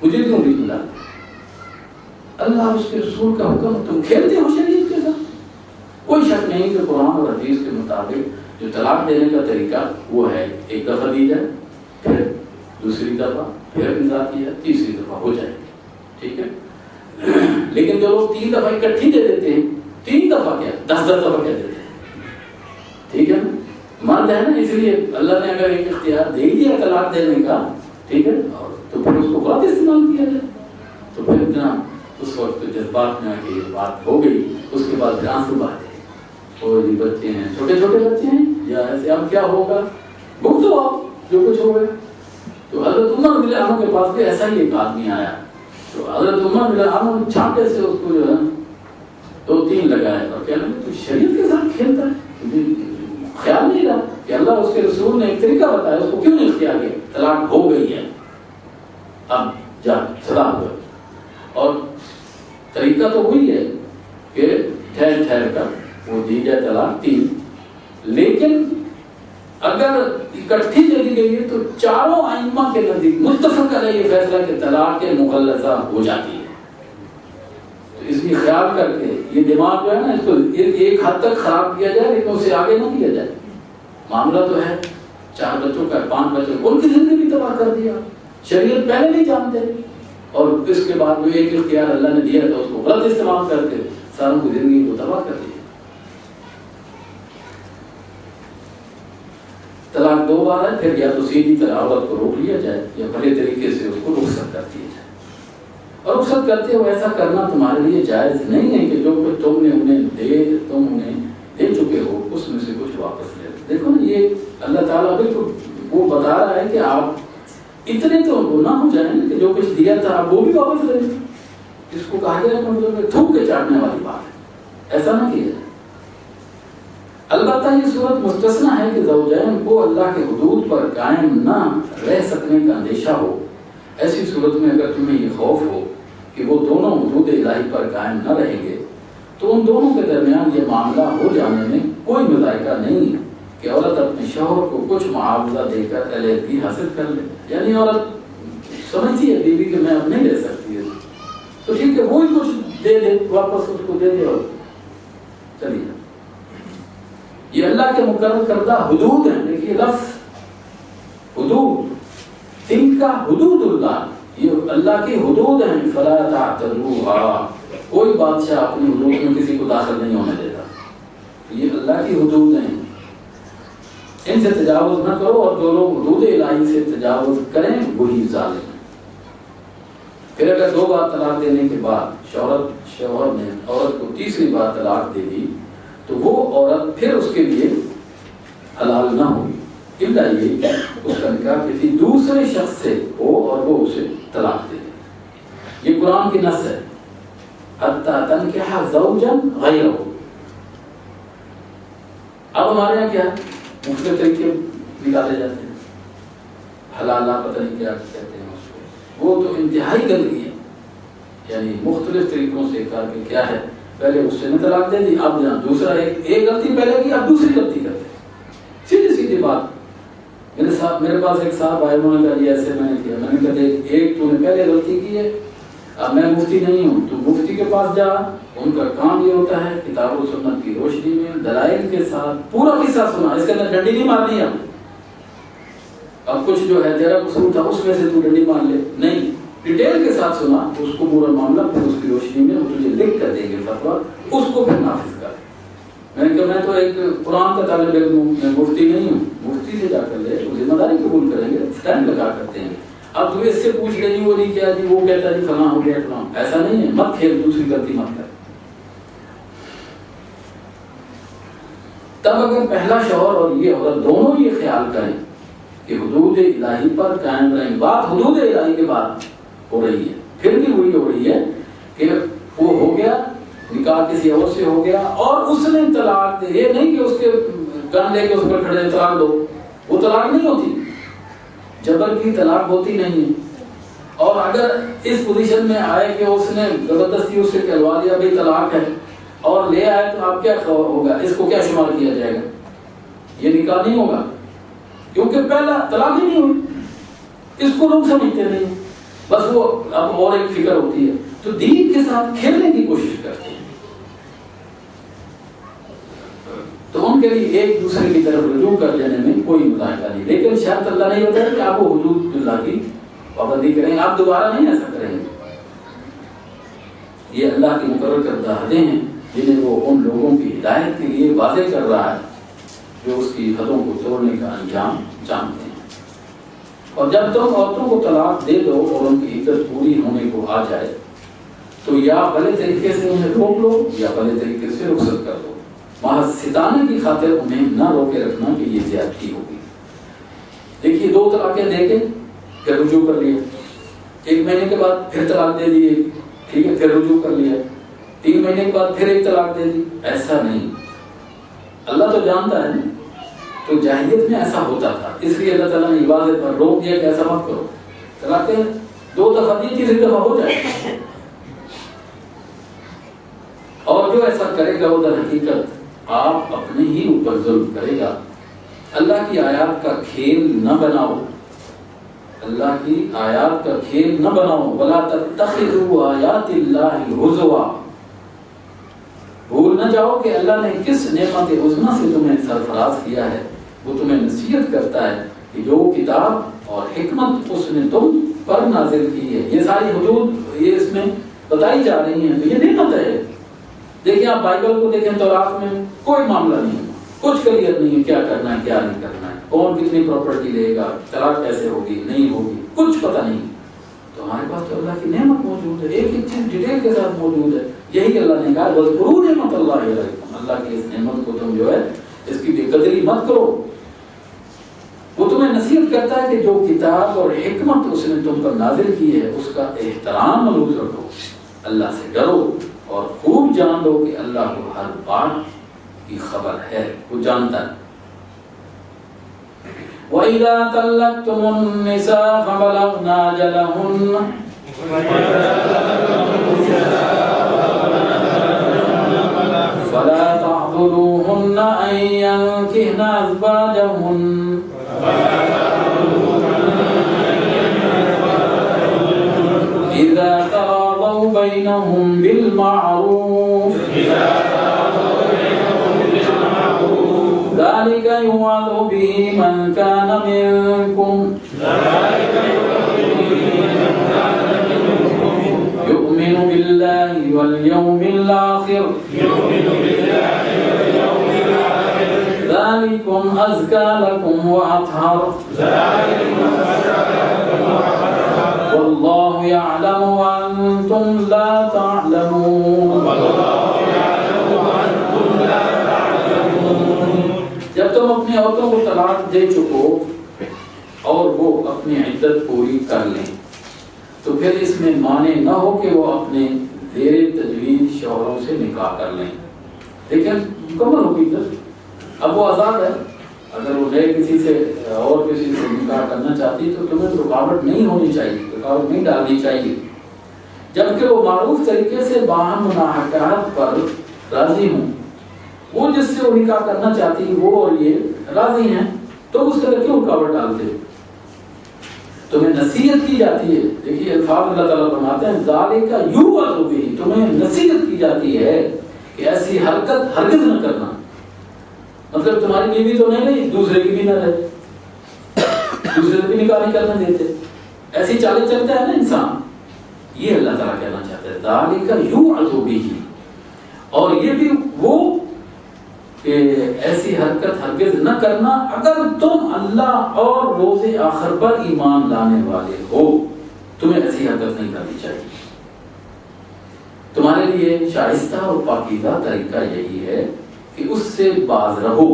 مجھے کیوں نہیں سنا؟ اللہ اس کے رسول کا حکم، تم کھیلتے ہو شریعت کے ساتھ۔ کوئی شک نہیں کہ قرآن اور حدیث کے مطابق جو طلاق دینے کا طریقہ وہ ہے 1 دفعہ دی جائے، پھر دوسری دفعہ، پھر امضا کی جائے، تیسری دفعہ ہو جائے، ٹھیک ہے۔ لیکن جو لوگ 3 دفعہ اکٹھی دے دیتے ہیں، 3 دفعہ کیا 10 دفعہ کہہ دیتے ہیں، ٹھیک ہے نا، مرد ہے نا، اس لیے اللہ نے اگر ایک اختیار دے دیا طلاق دینے کا، ٹھیک ہے، تو پھر اس کو غلط استعمال کیا جائے، تو پھر اتنا اس وقت جذبات میں آگے یہ بات ہو گئی، اس کے بعد آنسو بہاتے ہیں، اور یہ بچے ہیں، چھوٹے چھوٹے بچے ہیں، یا ایسے اب کیا ہوگا، بھگتو آپ جو کچھ ہو گئے۔ تو حضرت عمر رضی اللہ عنہ کے پاس بھی ایسا ہی ایک آدمی آیا، تو حضرت عمر رضی اللہ عنہ چھانٹے سے اس کو جو ہے 2-3 لگائے اور کہنے لگے تو شریعت کے ساتھ کھیلتا ہے، خیال نہیں رہا کہ اللہ اس کے رسول نے ایک طریقہ بتایا، اس کو کیوں نہیں اختیار کیا؟ طلاق ہو گئی ہے، اب جا صدا ہو گئی، اور طریقہ تو وہی ہے کہ ٹھہر ٹھہر کر وہ دی جائے طلاق 3، لیکن اگر اکٹھی دے دی گئی ہے تو چاروں ائمہ کے نزدیک متفق علیہ یہ فیصلہ کہ طلاق مغلظہ ہو جاتی ہے۔ تو اس لیے خیال کر کے یہ دماغ جو ہے نا، اس کو ایک حد تک خراب کیا جائے لیکن اس سے آگے نہ کیا جائے۔ معاملہ تو ہے 4 بچوں کا، 5 بچوں، ان کی زندگی تباہ کر دیا، شریعت پہلے نہیں جانتے، اور اس کے بعد جو ایک اختیار اللہ نے دیا تھا اس کو غلط استعمال کر کے ساروں کی زندگی کو تباہ کر دیا۔ طلاق 2 بار ہے، پھر یا تو سیدھی طرح عورت کو روک لیا جائے یا بھلے طریقے سے اس کو رخصت کر دیا جائے، اور رخصت کرتے ہوئے ایسا کرنا تمہارے لیے جائز نہیں ہے کہ جو کچھ تم نے انہیں دے چکے ہو اس میں سے کچھ واپس لے۔ دیکھو نا، یہ اللہ تعالیٰ بالکل وہ بتا رہا ہے کہ آپ اتنے تو گناہ ہو جائیں کہ جو کچھ دیا تھا آپ وہ بھی واپس لے لیں۔ اس کو کہا جائے مطلب تھوک کے چاٹنے والی بات ہے، ایسا نہ کیا جائے۔ البتہ یہ صورت مستثنا ہے کہ زوجین کو اللہ کے حدود پر قائم نہ رہ سکنے کا اندیشہ ہو۔ ایسی صورت میں اگر تمہیں یہ خوف ہو کہ وہ دونوں حدود الہی پر قائم نہ رہیں گے تو ان دونوں کے درمیان یہ معاملہ ہو جانے میں کوئی مذائقہ نہیں کہ عورت اپنے شوہر کو کچھ معاوضہ دے کر علیحدگی حاصل کر لے. یعنی عورت سمجھتی ہے بیوی کہ میں اب نہیں لے سکتی ہے تو ٹھیک ہے وہی کچھ دے دے, واپس اس کو دے دے اور چلیے. یہ اللہ کے مقرر کردہ حدود ہیں. دیکھیے لفظ حدود, تلک کا حدود اللہ, یہ اللہ کی حدود ہیں. فلا تعتدوها, کوئی بادشاہ اپنی حدود میں کسی کو داخل نہیں ہونے دیتا. یہ اللہ کی حدود ہیں, ان سے تجاوز نہ کرو, اور جو لوگ حدود الہی سے تجاوز کریں وہی ظالم ہیں. پھر اگر 2 بار طلاق دینے کے بعد شوہر نے عورت کو تیسری بار طلاق دے دی تو وہ عورت پھر اس کے لیے حلال نہ ہوگی, الا یہ کہ اس کا نکاح کسی دوسرے شخص سے ہو اور وہ اسے طلاق دے دے. یہ قرآن کی نص ہے, حتی تنکح زوجا غیرہ. اب ہمارے یہاں کیا مختلف طریقے نکالے جاتے ہیں, حلالہ پتہ نہیں کیا کہتے ہیں اس کو, وہ تو انتہائی گندگی ہے. یعنی مختلف طریقوں سے کر کے کیا ہے, پہلے اس سے نے طلاق دے دی, اب جہاں دوسرا ایک غلطی پہلے کی اب دوسری غلطی کرتے ہیں. سیدھی سیدھی بات. میرے پاس ایک صاحب آئے, انہوں نے کہا یہ ایسے میں نے کیا. میں نے کہا ایک تو نے پہلے غلطی کی ہے, اب میں مفتی نہیں ہوں, تو مفتی کے پاس جا. ان کا کام یہ ہوتا ہے کتاب و سنت کی روشنی میں دلائل کے ساتھ پورا قصہ سنا, اس کے اندر ڈنڈی نہیں مارنی ہے. اب کچھ جو ہے تیرا قصور تھا اس میں سے تو ڈنڈی مار لے, نہیں, ڈیٹیل کے ساتھ سنا اس کو پورا معاملہ, پھر اس کی روشنی میں تجھے لکھ کر دیں گے فتویٰ, اس کو پھر نافذ کر. میں نے کہا میں تو ایک قرآن کا طالب علم ہوں, میں مفتی نہیں ہوں. مفتی سے جا کر لے, ذمہ داری قبول کریں گے, ٹائم لگا کرتے ہیں. اب تو اس سے پوچھ لے جی وہ نہیں کیا جی, وہ کہتا جی فلاں ہو گیا فلاں, ایسا نہیں ہے. مت کھیل, دوسری غلطی مت کر. تب اگر پہلا شوہر اور یہ عورت دونوں یہ خیال کریں کہ حدود الہی پر قائم رہیں, بات حدود الہی کے بعد ہو رہی ہے, پھر بھی وہی ہو رہی ہے کہ وہ ہو گیا نکاح کسی اور سے ہو گیا اور اس نے طلاق دے, یہ نہیں کہ اس کے گن لے کے اس پر کھڑے طلاق دو, وہ طلاق نہیں ہوتی, جبر کی طلاق ہوتی نہیں ہے. اور اگر اس پوزیشن میں آئے کہ اس نے زبردستی اس سے کہلوا دیا بھائی طلاق ہے اور لے آئے تو آپ کیا ہوگا, اس کو کیا شمار کیا جائے گا؟ یہ نکاح نہیں ہوگا, کیونکہ پہلا طلاق ہی نہیں ہوئی. اس کو لوگ سمجھتے نہیں, بس وہ اب اور ایک فکر ہوتی ہے. تو دین کے ساتھ کھیلنے کی کوشش کرتے ہیں, تو ان کے لیے ایک دوسرے کی طرف رجوع کر لینے میں کوئی مذاہقہ نہیں. لیکن شرط اللہ نہیں ہوتا ہے کہ آپ وہ حدود اللہ کی پابندی کریں, آپ دوبارہ نہیں ایسا کریں گے. یہ اللہ کی مقرر کردہ حدیں ہیں جنہیں وہ ان لوگوں کی ہدایت کے لیے واضح کر رہا ہے جو اس کی حدوں کو توڑنے کا انجام جانتے ہیں. اور جب تم عورتوں کو طلاق دے دو اور ان کی عدت پوری ہونے کو آ جائے تو یا بھلے طریقے سے انہیں روک لو یا بھلے طریقے سے رخصت کر دو, محض ستانے کی خاطر انہیں نہ روکے رکھنا کہ یہ زیادتی ہوگی. دیکھیے 2 طلاقیں دے کے پھر رجوع کر لیا, 1 مہینے کے بعد پھر طلاق دے دیے, ٹھیک ہے, پھر رجوع کر لیا, 3 مہینے کے بعد پھر ایک طلاق دے دی. ایسا نہیں, اللہ تو جانتا ہے نا. تو جاہلیت میں ایسا ہوتا تھا, اس لیے اللہ تعالیٰ نے عبادت پر روک دیا کہ ایسا مت کرو. طلاقیں 2 دفعہ دی, تیسری دفعہ ہو جائے. اور جو ایسا کرے گا وہ در حقیقت آپ اپنے ہی اوپر ظلم کرے گا. اللہ کی آیات کا کھیل نہ بناؤ, اللہ کی آیات کا کھیل نہ بناؤ. وَلَا تَتَّخِذُوا آیَاتِ اللَّهِ هُزُوًا, بھول نہ جاؤ کہ اللہ نے کس نعمت عظمیٰ سے تمہیں سرفراز کیا ہے. وہ تمہیں نصیحت کرتا ہے کہ جو کتاب اور حکمت اس نے تم پر نازل کی ہے, یہ ساری حدود یہ اس میں بتائی جا رہی ہیں, تو یہ نعمت ہے. دیکھیں آپ بائبل کو دیکھیں, تورات میں کوئی معاملہ نہیں ہے, کچھ کلیئر نہیں ہے کیا کرنا ہے کیا نہیں کرنا ہے, کون کتنی پراپرٹی لے گا, طلاق کیسے ہوگی نہیں ہوگی, کچھ پتہ نہیں. تو ہمارے پاس تو اللہ کی نعمت موجود ہے, ایک ایک چیز ڈیٹیل کے ساتھ موجود ہے. یہی اللہ نے کہا وَاذْكُرُوا نِعْمَتَ اللَّهِ عَلَيْكُمْ, اللہ کی اس نعمت کو تم جو ہے اس کی بے قدری مت کرو. وہ تمہیں نصیحت کرتا ہے کہ جو کتاب اور حکمت اس نے تم پر نازل کی ہے اس کا احترام ملوث رکھو, اللہ سے ڈرو اور خوب جان لو کہ اللہ کو ہر بات کی خبر ہے, وہ جانتا ہے. وَإِذَا طَلَّقْتُمُ النِّسَاءَ فَبَلَغْنَ أَجَلَهُنَّ فَلَا تَعْضُلُوهُنَّ أَن يَنكِحْنَ أَزْوَاجَهُنَّ بينهم بالمعروف ذلك يوعظ به من كان منكم يؤمن بالله واليوم الآخر ذلكم أزكى لكم وأطهر والله يعلم وأنتم لا تعلمون. جب تم اپنی عورتوں کو طلاق دے چکو اور وہ اپنی عدت پوری کر لیں تو پھر اس میں مانے نہ ہو کہ وہ اپنے زیر تجویز شوہروں سے نکاح کر لیں. لیکن مکمل ہوگی عدت، اب وہ آزاد ہے. اگر وہ نئے کسی سے اور کسی سے نکاح کرنا چاہتی تو تمہیں رکاوٹ نہیں ہونی چاہیے، رکاوٹ نہیں ڈالنی چاہیے، جبکہ وہ معروف طریقے سے باہم مناحقات پر راضی ہوں. وہ جس سے وہ نکاح کرنا چاہتی وہ اور یہ راضی ہیں تو اس طرح کیوں رکاوٹ ڈالتے؟ تمہیں نصیحت کی جاتی ہے. دیکھیے الفاظ اللہ تعالیٰ فرماتے ہیں ذالک یوعظ بہ، تمہیں نصیحت کی جاتی ہے کہ ایسی حرکت ہرگز نہ کرنا. مطلب تمہاری بیوی تو نہیں رہی، دوسرے کی بھی نہ رہے، دوسرے سے بھی نکاح نہیں کرنا دیتے، ایسی چالیں چلتا ہے نا انسان. یہ اللہ تعالیٰ کہنا چاہتے ہیں ذالک یوعظ بہ، اور یہ بھی وہ کہ ایسی حرکت ہرگز نہ کرنا اگر تم اللہ اور روز آخر پر ایمان لانے والے ہو. تمہیں ایسی حرکت نہیں کرنی چاہیے. تمہارے لیے شائستہ اور پاکیزہ طریقہ یہی ہے کہ اس سے باز رہو.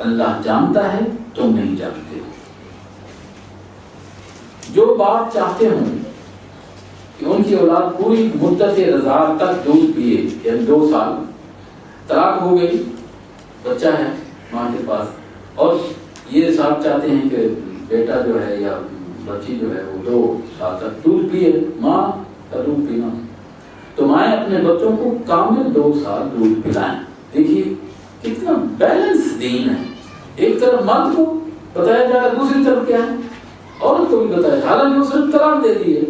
اللہ جانتا ہے تم نہیں جانتے. جو باپ چاہتے ہوں کہ ان کی اولاد پوری مدت رضاعت تک دودھ پیے، یعنی 2 سال، طلاق ہو گئی، بچہ ہے ماں کے پاس، اور یہ صاحب چاہتے ہیں کہ بیٹا جو ہے یا بچی جو ہے وہ 2 سال تک دودھ پیے، ماں کا دودھ پینا، تو مائیں اپنے بچوں کو کامل 2 سال دودھ پلائیں. دیکھیے کتنا بیلنس دین ہے. ایک طرف مرد کو بتایا جا رہا ہے، دوسری طرف کیا ہے عورت کو بھی بتایا. حالانکہ اس نے طلاق دے دی ہے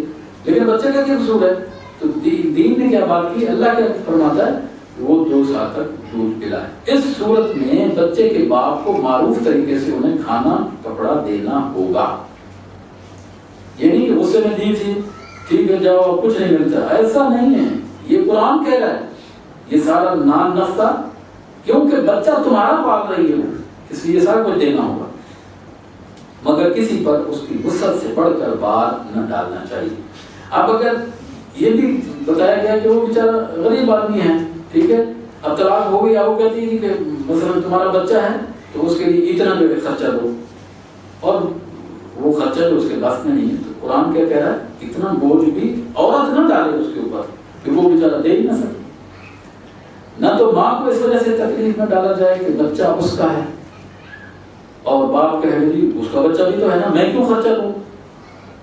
لیکن بچے کا کیا قصور ہے؟ تو دین نے کیا بات کی؟ اللہ کیا فرماتا ہے؟ وہ 2 سال تک دودھ پلائے. اس صورت میں بچے کے باپ کو معروف طریقے سے انہیں کھانا کپڑا دینا ہوگا. یہ نہیں کہ غصے میں دی تھی ٹھیک ہے جاؤ کچھ نہیں ملتا، ایسا نہیں ہے. یہ قرآن کہہ رہا ہے یہ سارا نان نفتا، کیونکہ بچہ تمہارا پال رہی ہے وہ، اس لیے سارا کچھ دینا ہوگا، مگر کسی پر اس کی وسعت سے بڑھ کر بار نہ ڈالنا چاہیے. اب اگر یہ بھی بتایا گیا کہ وہ بیچارہ غریب آدمی ہے، ٹھیک ہے، اب طلاق ہو گئی، وہ کہتی ہے کہ مثلا تمہارا بچہ ہے تو اس کے لیے اتنا جو ہے خرچہ دو، اور وہ خرچہ جو اس کے بس میں نہیں ہے. تو قرآن کیا کہہ رہا ہے؟ اتنا بوجھ بھی عورت نہ ڈالے اس کے اوپر کہ وہ بیچارہ دے ہی نہ سکے. نہ تو ماں کو اس وجہ سے تکلیف میں ڈالا جائے کہ بچہ اس کا ہے، اور باپ کہے جی اس کا بچہ بھی تو ہے نا، میں کیوں خرچہ دوں.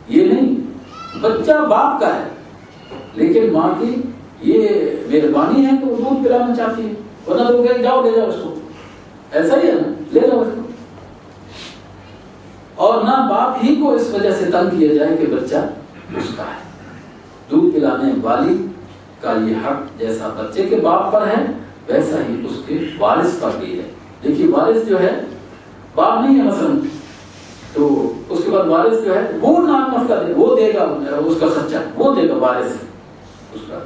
یہ نہیں، بچہ باپ کا ہے لیکن ماں کی یہ مہربانی ہے کہ وہ دودھ پلانا چاہتی ہے، ورنہ تو کہ جاؤ لے جاؤ اس کو، ایسا ہی ہے نا، لے جاؤ اس کو. اور نہ باپ ہی کو اس وجہ سے تنگ کیا جائے کہ بچہ اس کا ہے. دودھ پلانے والی کا یہ حق جیسا بچے کے باپ پر ہے ویسا ہی اس کے وارث پر بھی ہے. دیکھیے وارث جو ہے باپ نہیں ہے مثلا، تو اس کے بعد وارث جو ہے وہ نام نفقہ دے، وہ دے گا اس کا خرچہ، وہ دے گا وارث اس کا.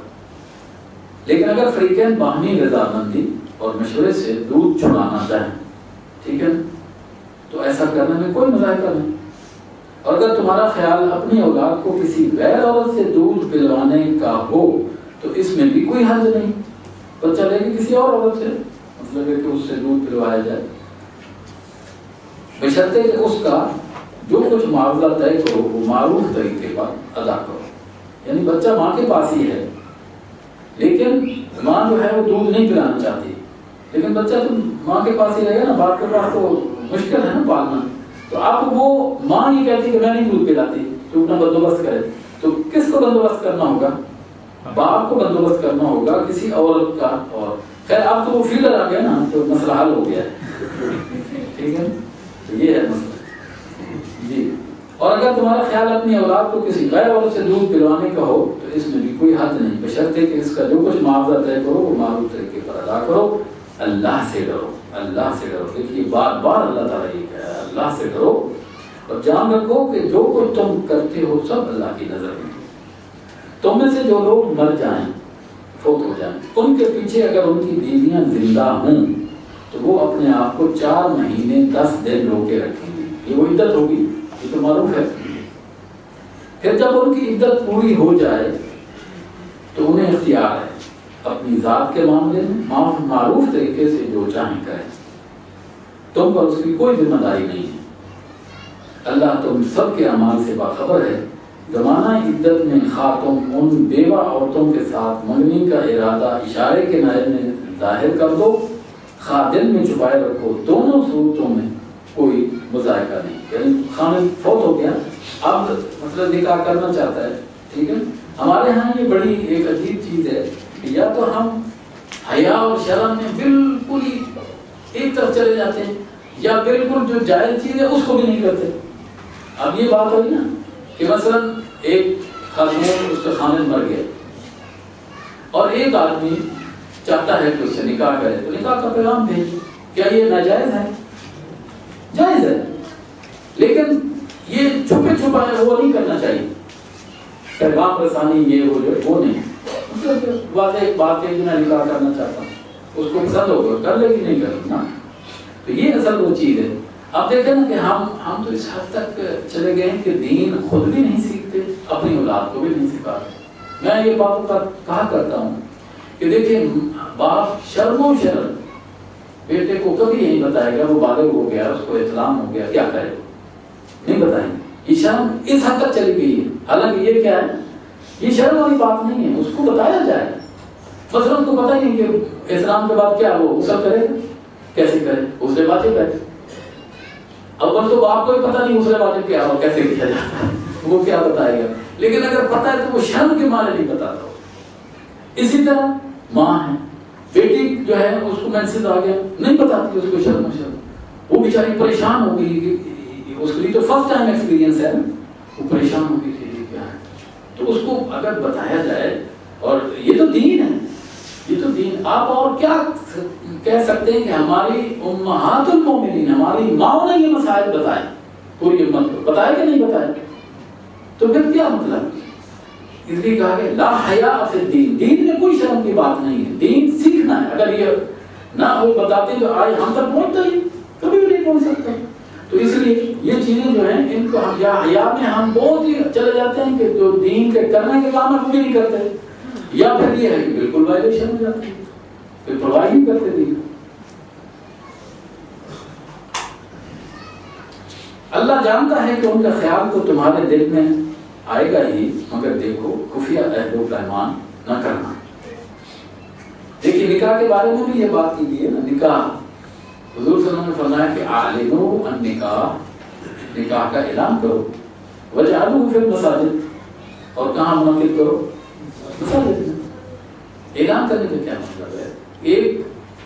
لیکن اگر فریقین باہمی رضامندی اور مشورے سے دودھ چھڑانا چاہیں، ٹھیک ہے، تو ایسا کرنے میں کوئی مذائقہ نہیں. اور اگر تمہارا خیال اپنی اولاد کو کسی غیر عورت سے دودھ پلوانے کا ہو تو اس میں بھی کوئی حرج نہیں. بچہ لے کے کسی اور عورت سے مطلب ہے کہ اس سے دودھ پلوایا جائے، بشرطے کہ اس کا جو کچھ معاوضہ طے کرو وہ معروف طریقے پر ادا کرو. یعنی بچہ ماں کے پاس ہی ہے لیکن ماں جو ہے وہ دودھ نہیں پلانا چاہتی، لیکن بچہ تو ماں کے پاس ہی رہے گا نا، باپ کے پاس تو مشکل ہے نا پالنا. تو اب وہ ماں یہ کہتی کہ میں نہیں دودھ پلاتی، تو اپنا بندوبست کرے. تو کس کو بندوبست کرنا ہوگا؟ باپ کو بندوبست کرنا ہوگا کسی عورت کا. اور خیر اب تو وہ فیلر آ گیا نا تو مسئلہ حل ہو گیا ہے. ٹھیک ہے، تو یہ ہے مسئلہ. جی اور اگر تمہارا خیال اپنی اولاد کو کسی غیر عورت سے دودھ پلوانے کا ہو تو اس میں بھی کوئی حد نہیں، بشرطے کہ اس کا جو کچھ معاوضہ طے کرو وہ معروف طریقے پر ادا کرو، اللہ سے ڈرو، اللہ سے ڈرو۔ دیکھیے بار بار اللہ تعالیٰ یہ کہا ہے اللہ سے ڈرو، اور جان رکھو کہ جو کچھ تم کرتے ہو سب اللہ کی نظر میں۔ تم میں سے جو لوگ مر جائیں، فوت ہو جائیں، ان کے پیچھے اگر ان کی بیویاں زندہ ہوں تو وہ اپنے آپ کو 4 مہینے 10 دن روکے رکھیں گی، یہ وہ عدت ہوگی، یہ تو معروف ہے۔ پھر جب ان کی عدت پوری ہو جائے تو انہیں اختیار ہے اپنی ذات کے معاملے میں معروف طریقے سے جو چاہیں کریں، تم پر اس کی کوئی ذمہ داری نہیں ہے۔ اللہ تم سب کے اعمال سے باخبر ہے۔ زمانہ عدت میں خواہ تم ان بیوہ عورتوں کے ساتھ منگنی کا ارادہ اشارے کے نظر میں ظاہر کر دو، خواہ دل میں چھپائے رکھو، دونوں صورتوں میں کوئی مذائقہ نہیں۔ یعنی خامد فوت ہو گیا، اب مطلب نکاح کرنا چاہتا ہے، ٹھیک ہے، ہمارے ہاں یہ بڑی ایک عجیب چیز ہے کہ یا تو ہم حیا اور شرم میں بالکل ہی ایک طرف چلے جاتے ہیں، یا بالکل جو جائز چیز ہے اس کو بھی نہیں کرتے۔ اب یہ بات ہوئی نا کہ مثلا ایک خاتون اس کا خامد مر گیا اور ایک آدمی چاہتا ہے کہ اس سے نکاح کرے تو نکاح کا پیغام بھیجے، کیا یہ ناجائز ہے؟ جائز ہے، لیکن یہ چھپے چھپا ہے وہ نہیں کرنا چاہیے، پیغام رسانی یہ وہ جو وہ نہیں، مطلب واضح ایک بات ہے کہ میں نکاح کرنا چاہتا ہوں، اس کو پسند ہوگا کر لے گی نہیں کرے نا، تو یہ اصل وہ چیز ہے۔ اب دیکھیں نا کہ ہم تو اس حد تک چلے گئے ہیں کہ دین خود بھی نہیں سیکھتے، اپنی اولاد کو بھی نہیں سکھاتے۔ میں یہ بات کہا کرتا ہوں کہ دیکھیں باپ شرم و شرم بیٹے کو کبھی نہیں بتائے گا وہ بالغ ہو گیا، اس کو اطلاع ہو گیا، کیا کرے، نہیں بتائیں گے۔ یہ شرم اس حد تک چلی گئی ہے، حالانکہ یہ کیا ہے، یہ شرم والی بات نہیں ہے، اس کو بتایا جائے۔ مثلا اس کو پتہ ہی نہیں کہ اسلام کے بعد کیا وہ غسل کرے، کیسے کرے، غسل واجب ہے۔ اول تو باپ کو ہی پتہ نہیں غسل واجب کیا ہو، کیسے کیا جاتا ہے، وہ کیا بتائے گا، لیکن اگر پتہ ہے تو وہ شرم کے مارے نہیں بتاتا ہو۔ اسی طرح ماں ہے، بیٹی جو ہے اس کو مینسز آ گیا، نہیں بتاتی اس کو شرم و شرم، وہ بیچاری پریشان ہو گئی کہ اس کے لیے تو فرسٹ ٹائم ایکسپیرینس ہے، وہ پریشان ہو گئی کہ یہ کیا ہے، تو اس کو اگر بتایا جائے، اور یہ تو دین ہے، یہ تو دین۔ آپ اور کیا کہہ سکتے ہیں کہ ہماری امہات المومنین، ہماری ماں نے یہ مسائل بتائے، پوری امت کو بتائے کہ نہیں بتائے، تو پھر کیا مطلب؟ اس لیے کہا کہ لا حیا فی الدین، دین میں کوئی شرم کی بات نہیں ہے، دین سیکھنا ہے۔ اگر یہ نہ وہ بتاتے تو آج ہم تک پہنچتا ہی کبھی بھی نہیں پہنچ سکتا۔ تو اس لیے یہ چیزیں جو ہیں ان کو ہم یا حیا میں ہم بہت ہی چلے جاتے ہیں کہ جو دین کے کرنے کے کام ہے وہ بھی نہیں کرتے، یا پھر یہ ہے کہ بالکل وائلیشن ہو جاتی ہے، پھر پرواہ نہیں کرتے دین۔ اللہ جانتا ہے کہ ان کا خیال تو تمہارے دل میں آئے گا ہی، مگر دیکھو خفیہ عہد و پیمان نہ کرنا۔ دیکھیے نکاح کے بارے میں بھی یہ بات کی گئی ہے نا، نکاح حضور صلی اللہ علیہ وسلم نے فرمایا کہ اعلنوا النکاح، نکاح کا اعلان کرو، وجعلوہ فی المساجد، اور کہاں منعقد کرو، مساجد میں۔ اعلان کرنے کا کیا مطلب ہے؟ ایک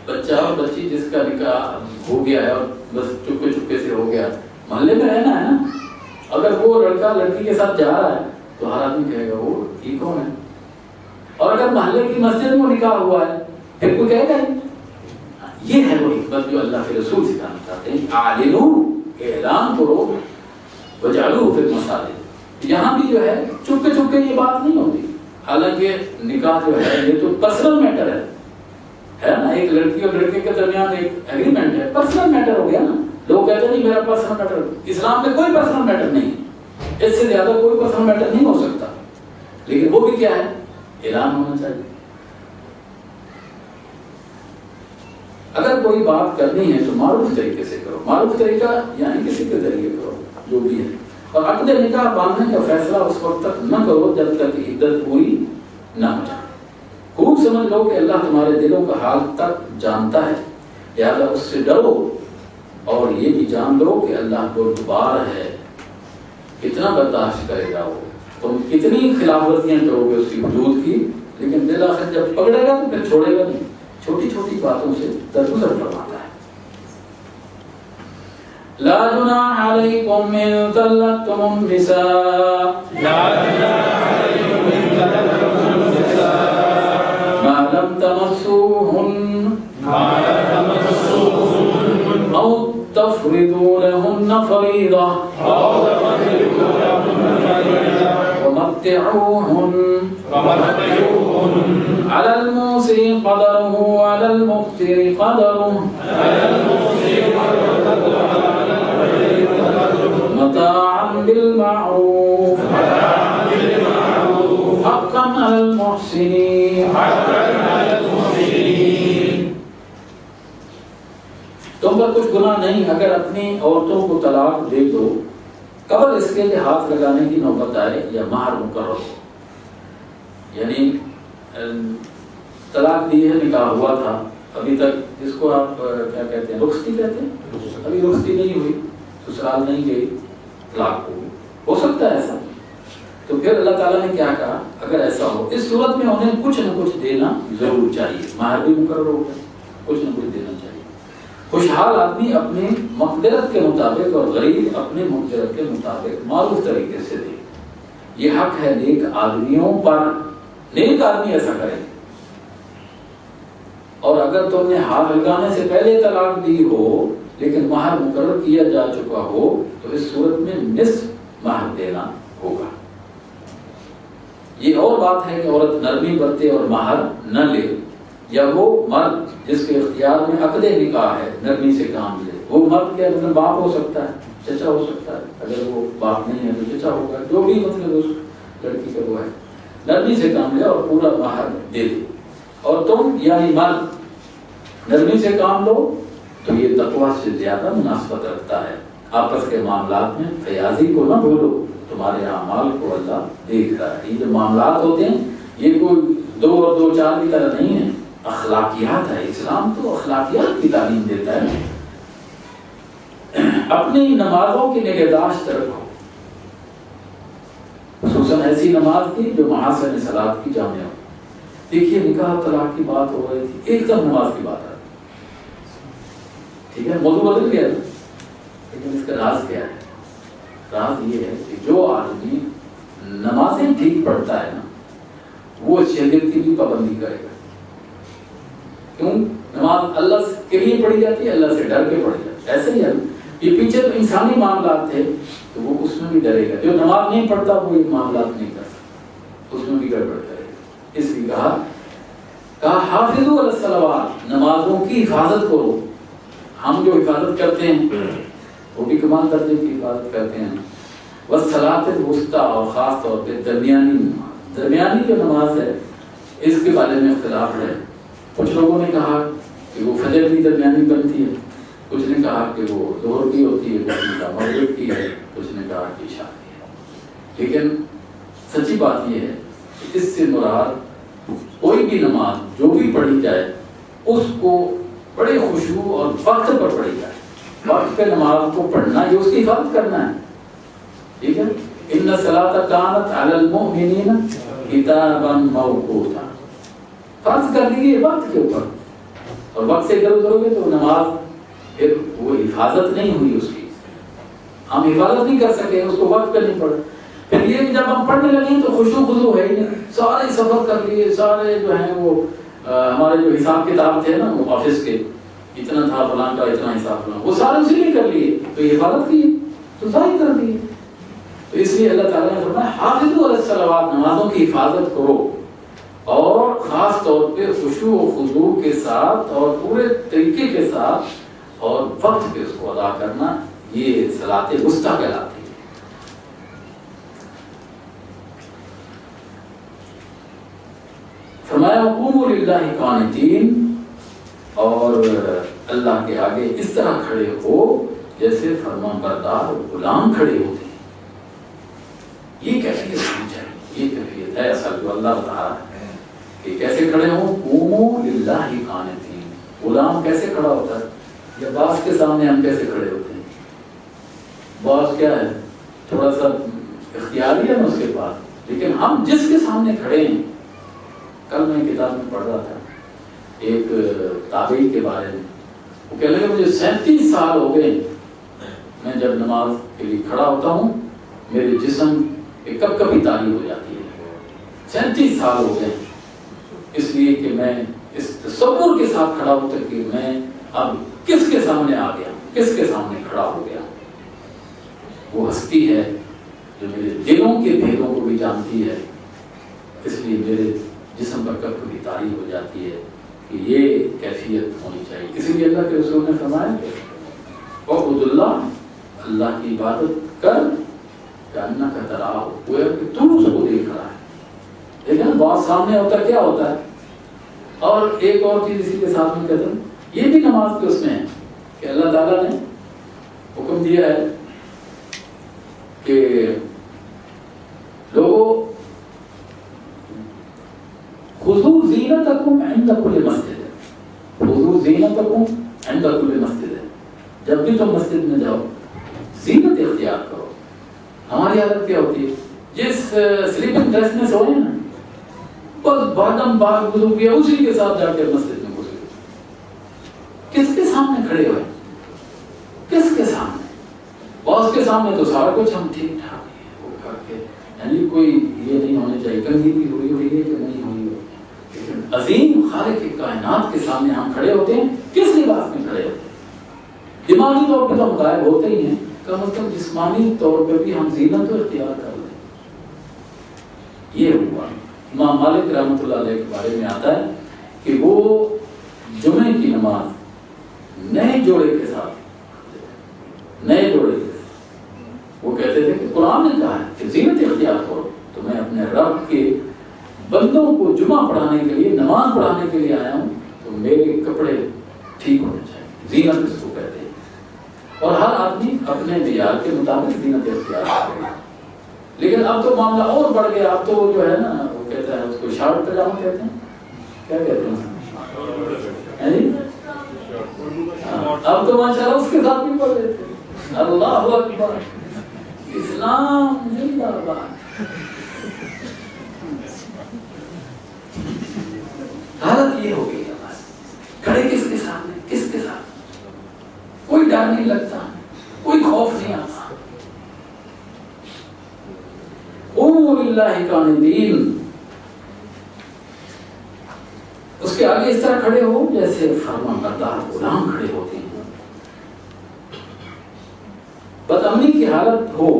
بچہ اور بچی جس کا نکاح ہو گیا ہے اور بس چپکے چپکے سے ہو گیا، محلے میں رہنا ہے نا، اگر وہ لڑکا لڑکی کے ساتھ جا رہا ہے تو ہر آدمی کہے گا وہ یہ کون ہے، اور اگر محلے کی مسجد میں نکاح ہوا ہے پھر کوئی کہے گا یہ ہے وہ حکمت جو اللہ کے رسول سکھانا چاہتے ہیں، اعلنوا، اعلان کرو، وجعلوہ فی المساجد۔ یہاں بھی جو ہے چپکے چپکے یہ بات نہیں ہوتی، حالانکہ نکاح جو ہے یہ تو پرسنل میٹر ہے نا، ایک لڑکی اور لڑکے کے درمیان ایک ایگریمنٹ ہے، پرسنل میٹر ہو گیا نا۔ لوگ کہتے ہیں نہیں میرا پرسنل میٹر، اسلام میں کوئی پرسنل میٹر نہیں، اس سے زیادہ کوئی پرسنل میٹر نہیں ہو سکتا، لیکن وہ بھی کیا ہے، اعلان ہونا چاہیے۔ اگر کوئی بات کرنی ہے تو معروف طریقے سے کرو، معروف طریقہ یعنی کسی کے ذریعے کرو جو بھی ہے، اور عقد نکاح باندھنے کا فیصلہ اس وقت تک نہ کرو جب تک عدت پوری نہ ہو جائے۔ خوب سمجھ لو کہ اللہ تمہارے دلوں کا حال تک جانتا ہے، لہذا اس سے ڈرو، اور یہ بھی جان لو کہ اللہ بردبار ہے، کتنا برداشت کرے گا وہ، تم کتنی خلاف ورزیاں کرو گے اس کی حدود کی، لیکن بالآخر جب پکڑے گا تو پھر چھوڑے گا نہیں، چھوٹی چھوٹی باتوں سے درگزر فرماتا ہے۔ لا جناح علیکم ان طلقتم النساء ما لم تمسوهن او تفرضوا لهن فريضة ومتعوهن على الموسع قدره وعلى المقتر قدره متاعا بالمعروف حقا على المحسنين. تم پر کچھ گناہ نہیں اگر اپنی عورتوں کو طلاق دے دو قبل اس کے ہاتھ لگانے کی نوبت آئے یا مہر مقرر ہو. یعنی طلاق دی ہے، نکاح ہوا تھا، ابھی تک اس کو آپ کیا کہتے ہیں، رخصتی کہتے ہیں، ابھی رخصتی نہیں ہوئی، سسرال نہیں گئی، طلاق ہو سکتا ہے ایسا. تو پھر اللہ تعالیٰ نے کیا کہا، اگر ایسا ہو اس صورت میں انہیں کچھ نہ کچھ دینا ضرور چاہیے. مہر بھی مقرر ہو گیا، کچھ نہ کچھ دینا چاہیے. خوشحال آدمی اپنی مقدرت کے مطابق اور غریب اپنے مقدرت کے مطابق معروف طریقے سے دے. یہ حق ہے نیک آدمیوں پر. نیک آدمی ایسا کرے. اور اگر تم نے ہاتھ لگانے سے پہلے طلاق دی ہو لیکن مہر مقرر کیا جا چکا ہو تو اس صورت میں نصف مہر دینا ہوگا. یہ اور بات ہے کہ عورت نرمی برتے اور مہر نہ لے، یا وہ مرد جس کے اختیار میں عقد نکاح ہے نرمی سے کام لے. وہ مرد کے مطلب باپ ہو سکتا ہے، چچا ہو سکتا ہے، اگر وہ باپ نہیں ہے تو چچا ہوگا، جو بھی مطلب اس لڑکی کا وہ ہے، نرمی سے کام لے اور پورا مہر دے دے. اور تم یعنی مرد نرمی سے کام لو تو یہ تقوی سے زیادہ مناسبت رکھتا ہے. آپس کے معاملات میں فیاضی کو نہ بھولو، تمہارے اعمال کو اللہ دیکھ رہا ہے. یہ جو معاملات ہوتے ہیں یہ کوئی 2 اور 2 4 کی طرح نہیں ہے، اخلاقیات ہے. اسلام تو اخلاقیات کی تعلیم دیتا ہے. اپنی نمازوں کی نگہداشت رکھو، خصوصاً ایسی نماز کی جو محاسن صلاۃ کی جامع ہو. دیکھیے نکاح طلاق کی بات ہو رہی تھی، ایک دم نماز کی بات آ رہی، ٹھیک ہے، موضوع بدل گیا، لیکن اس کا راز کیا ہے؟ راز یہ ہے کہ جو آدمی نمازیں ٹھیک پڑھتا ہے نا وہ شریعت کی بھی پابندی کرے گا. کیوں؟ نماز اللہ کے لیے پڑھی جاتی ہے، اللہ سے ڈر کے پڑھی جاتی ہے. ایسے ہی ہے، یہ پیچھے تو انسانی معاملات تھے تو وہ اس میں بھی ڈرے گا. جو نماز نہیں پڑھتا وہ یہ معاملات نہیں کر سکتا، اس میں بھی گڑبڑ کرے گا. اس لیے کہا حافظوا علی الصلوات، نمازوں کی حفاظت کرو. ہم جو حفاظت کرتے ہیں وہ بھی کمال درجے کی حفاظت کرتے ہیں. والصلاۃ الوسطیٰ، اور خاص طور پہ درمیانی نماز. درمیانی جو نماز ہے اس کے بارے میں اختلاف ہے. کچھ لوگوں نے کہا کہ وہ فجر کی درمیانی بنتی ہے، کچھ نے کہا کہ وہ ظہر کی ہوتی ہے، کچھ نے کہا مغرب کی ہے، کچھ نے کہا کہ عشاء کی ہے. لیکن سچی بات یہ ہے کہ اس سے مراد کوئی بھی نماز جو بھی پڑھی جائے اس کو بڑے خشوع اور وقت پر پڑھی جائے. وقت پہ نماز کو پڑھنا یہ اس کی حفاظت کرنا ہے. ٹھیک ہے، ان الصلاۃ کانت علی المؤمنین کتابا موقوتا، فرض کر دیجیے وقت کے اوپر. اور وقت سے ادھر ادھر ہوگے تو نماز پھر وہ حفاظت نہیں ہوئی اس کی. ہم حفاظت نہیں کر سکے، اس کو وقت پہ نہیں پڑھ. پھر یہ کہ جب ہم پڑھنے لگے تو خشوع خضوع ہے ہی نہیں. سارے سفر کر لیے، سارے جو ہیں وہ ہمارے جو حساب کتاب تھے نا وہ آفس کے، اتنا تھا فلاں کا، اتنا حساب فلاں، وہ سارے اسی لیے کر لیے تو یہ حفاظت کی تو ظاہر کر دیے. تو اس لیے اللہ تعالیٰ نے فرمایا حافظوا علی الصلوات، نمازوں کی حفاظت کرو، اور خاص طور پہ خشوع و خضوع کے ساتھ اور پورے طریقے کے ساتھ اور وقت پہ اس کو ادا کرنا. یہ صلاۃ وسطیٰ کہلاتی ہے. فرمایا قوموا للہ قانتین، اور اللہ کے آگے اس طرح کھڑے ہو جیسے فرمان بردار غلام کھڑے ہوتے ہیں. یہ کیفیت ہونی چاہیے، یہ کیفیت ہے اصل جو اللہ بتا رہا ہے کہ کیسے کھڑے ہوں. قوموا للہ قانتین، غلام کیسے کھڑا ہوتا ہے؟ یا باس کے سامنے ہم کیسے کھڑے ہوتے ہیں؟ باس کیا ہے، تھوڑا سا اختیاری ہے نا اس کے پاس، لیکن ہم جس کے سامنے کھڑے ہیں. کل میں کتاب میں پڑھ رہا تھا ایک تابعی کے بارے میں، وہ کہہ لگے مجھے 37 سال ہو گئے میں جب نماز کے لیے کھڑا ہوتا ہوں میرے جسم کی کب کبھی تاری ہو جاتی ہے. 37 سال ہو گئے اس لیے کہ میں اس تصور کے ساتھ کھڑا ہوتا کہ میں اب کس کے سامنے آ گیا, کس کے سامنے کھڑا ہو گیا. وہ ہستی ہے جو میرے دلوں کے بھیدوں کو بھی جانتی ہے, اس لیے میرے جسم پر کب کبھی تاری ہو جاتی ہے کہ یہ کیفیت ہونی چاہیے. اسی لیے اللہ کے رسول نے فرمایا کہ اعبد اللہ, اللہ کی عبادت کر کہ اللہ کا تراہ ہوا کہ تم اس کو دیکھ رہا ہے. لیکن بات سامنے ہوتا ہے کیا ہوتا ہے. اور ایک اور چیز اسی کے ساتھ میں کہتا ہوں, یہ بھی نماز کے اس میں ہے کہ اللہ تعالیٰ نے حکم دیا ہے کہ لوگوں خذوا زینتکم عند کل مسجد, خذوا زینتکم عند کل مسجد. جب بھی تم مسجد میں جاؤ زینت اختیار کرو. ہماری حالت کیا ہوتی ہے, جس سلیپنگ ڈریس میں سوئے نا بس باڈم باغ وضو کیا اسی کے ساتھ جا کے مسجد میں گھس گئے. کس کے سامنے کھڑے ہوئے, کس کے سامنے؟ باس کے سامنے تو سارا کچھ ہم ٹھیک ٹھاک ہے وہ کر کے, یعنی کوئی یہ نہیں ہونے چاہیے کنگھی بھی ہوئی ہے کہ نہیں ہوئی ہو. لیکن عظیم خالق کائنات کے سامنے ہم کھڑے ہوتے ہیں, کس لباس میں کھڑے ہوتے ہیں؟ دماغی طور پہ تو ہم غائب ہوتے ہی ہیں, کم از کم جسمانی طور پہ بھی ہم زینت و اختیار کر لیں. یہ ہوا امام مالک رحمۃ اللہ علیہ کے بارے میں آتا ہے کہ وہ جمعے کی نماز نئے جوڑے کے ساتھ, نئے جوڑے کے ساتھ وہ کہتے تھے کہ قرآن نے کہا ہے کہ زینت اختیار کرو, تو میں اپنے رب کے بندوں کو جمعہ پڑھانے کے لیے, نماز پڑھانے کے لیے آیا ہوں, تو میرے کپڑے ٹھیک ہونے چاہیے. زینت اس کو کہتے ہیں. اور ہر آدمی اپنے معیار کے مطابق زینت اختیار کرے. لیکن اب تو معاملہ اور بڑھ گیا. اب تو وہ جو ہے نا وہ کہتا ہے اس کو شارٹ پجامہ کہتے ہیں, کیا کہتے ہیں اب تو ماشاءاللہ اس کے ساتھ بھی پڑھ لیتے ہیں. اللہ اکبر, اسلام زندہ باد. حالت یہ ہو گئی ہماری, کھڑے کس کے سامنے, کس کے ساتھ, کوئی ڈر نہیں لگتا, کوئی خوف نہیں آتا. قوموا للہ قانتین, اس کے آگے اس طرح کھڑے ہو جیسے فرما بردار غلام کھڑے ہوتے ہیں. بدامنی کی حالت ہو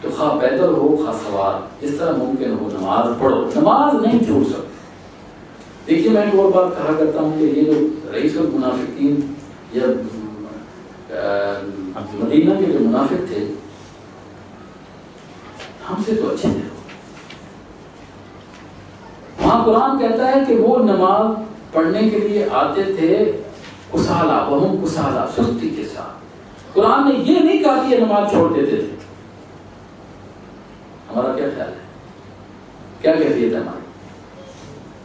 تو خواہ پیدل ہو خواہ سوار, جس طرح ممکن ہو نماز پڑھو, نماز نہیں چھوڑ سکتے. دیکھیے میں ایک اور بات کہا کرتا ہوں کہ یہ جو رئیس المنافقین یا مدینہ کے جو منافق تھے ہم سے تو اچھے تھے. وہاں قرآن کہتا ہے کہ وہ نماز پڑھنے کے لیے آتے تھے کسالہ, وہم کسالہ, سستی کے ساتھ. قرآن نے یہ نہیں کہا کہ یہ نماز چھوڑ دیتے تھے. ہمارا کیا خیال ہے, کیا کہتی ہے ہماری,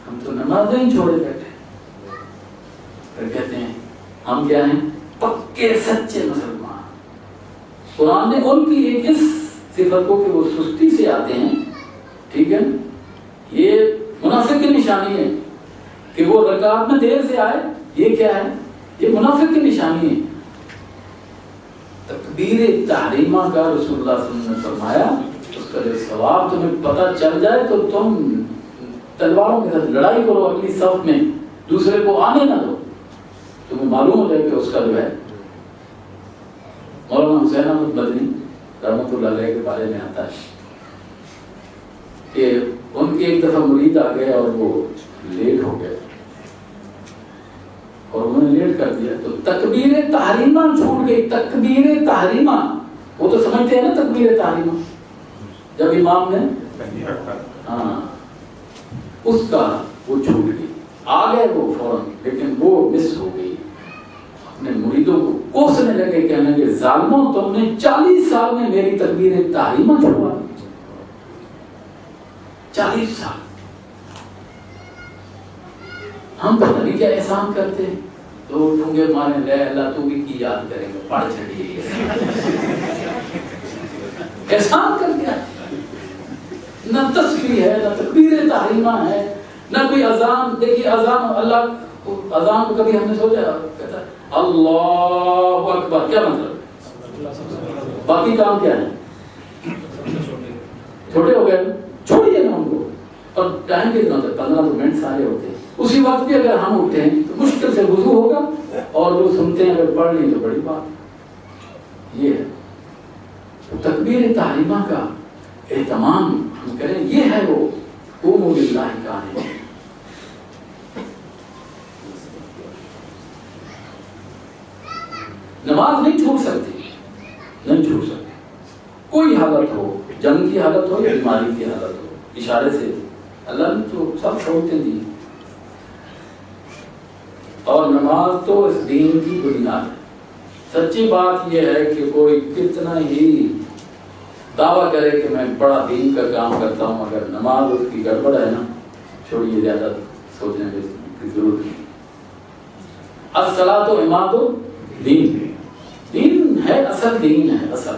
ہم تو نماز نہیں چھوڑے بیٹھے. پھر کہتے ہیں ہم کیا ہیں, پکے سچے مسلمان. قرآن نے ان کی ایک اس صفت کو کہ وہ سستی سے آتے ہیں, ٹھیک ہے, یہ منافق کی نشانی ہے کہ وہ رکعت میں دیر سے آئے, یہ کیا ہے, یہ منافق کی نشانی ہے. تکبیر تحریمہ کا رسول اللہ صلی اللہ علیہ وسلم نے فرمایا اس کا جو ثواب تمہیں پتہ چل جائے تو تم تلواروں کے ساتھ لڑائی کرو اگلی صف میں, دوسرے کو آنے نہ دو. تمہیں معلوم ہو جائے کہ اس کا جو ہے مولانا حسین احمد مدنی رحمۃ اللہ علیہ کے بارے میں آتا ہے کہ ان کی ایک دفعہ مرید آ گئے اور وہ لیٹ ہو گئے اور انہوں نے لیٹ کر دیا تو تکبیر تحریمہ چھوٹ گئی. تکبیر تحریمہ وہ تو سمجھتے ہیں نا تکبیر تحریمہ, جب امام نے ہاں اس کا وہ چھوٹ گئی, آ گئے وہ فوراً, لیکن وہ مس ہو گئی. اپنے مریدوں کو کوسنے لگے, کہنے لگے ظالموں تم نے 40 سال میں میری تکبیر تحریمہ چھوڑا. 40 سال ہم پتہ نہیں کیا احسان کرتے ہیں. تو ڈھونگے مارے لے اللہ تو بھی کی یاد کریں گے, پڑھ چڑھیے احسان کر دیا. نہ تسبیح ہے, نہ تکبیر تحریمہ ہے, نہ کوئی اذان. دیکھیے اذان, اللہ اذان کو کبھی ہم نے سوچا, کہتا ہے اللہ اکبر, کیا مطلب باقی کام کیا ہے؟ چھوٹے ہو گئے، چھوڑیے نا ان کو. اور ٹائم کتنا ہوتا ہے؟ 15 منٹ سارے ہوتے ہیں. اسی وقت بھی اگر ہم اٹھیں تو مشکل سے وضو ہوگا اور جو سنتے ہیں اگر پڑھ لیں تو بڑی بات. یہ ہے تکبیر تحریمہ کا اہتمام ہم کریں. یہ ہے وہ قوموا للہ قانتین. نماز نہیں چھوٹ سکتی، نہیں چھوٹ سکتی. کوئی حالت ہو، جنگ کی حالت ہو یا بیماری کی حالت ہو، اشارے سے اللہ نے تو سب سہولتیں دی. اور نماز تو اس دین کی بنیاد ہے. سچی بات یہ ہے کہ کوئی کتنا ہی دعویٰ کرے کہ میں بڑا دین کا کام کرتا ہوں، اگر نماز اس کی گڑبڑ ہے نا، چھوڑیے، زیادہ سوچنے کی ضرورت نہیں. الصلاۃ عماد الدین، دین ہے، اصل دین ہے اصل.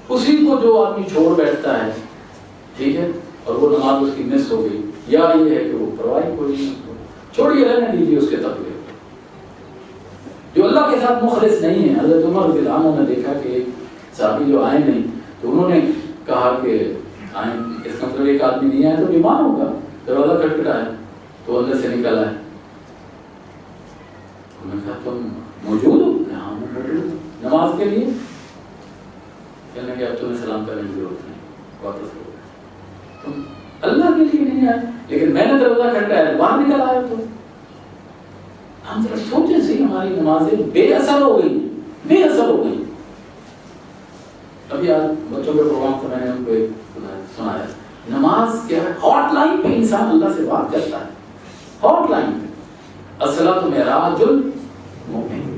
اسی کو جو آدمی چھوڑ بیٹھتا ہے، ٹھیک ہے، اور وہ نماز اس کی مس ہو گئی، یا یہ ہے کہ وہ پرواہ کوئی نہیں، چھوڑیے، رہنے دیجیے اس کے تقوی. جو اللہ کے ساتھ مخلص نہیں ہے، حضرت عمر رضی اللہ عنہ نے دیکھا کہ ایک صحابی جو آئے نہیں تو انہوں نے کہا کہ آئیں، اس کا مطلب ایک آدمی نہیں آیا تو بیمار ہوگا. دروازہ کھٹکھٹایا تو اندر سے نکل آئے. انہوں نے کہا تم موجود ہو؟ ہاں میں موجود ہوں. نماز کے لیے؟ کہنے کہ اب تمہیں سلام کرنے کی ضرورت نہیں، واپس ہو گئے. تم اللہ کے لیے نہیں آئے، لیکن میں نے دروازہ کھٹکھٹایا، باہر نکل آیا. تو ہم ذرا سوچیں صحیح، ہماری نمازیں بے اثر ہو گئی، بے اثر ہو گئی. ابھی آج بچوں کے پروگرام سے میں نے ان کو سنایا، نماز کیا ہے؟ ہاٹ لائن پہ انسان اللہ سے بات کرتا ہے. ہاٹ لائن پہ الصلاۃ معراج المومن.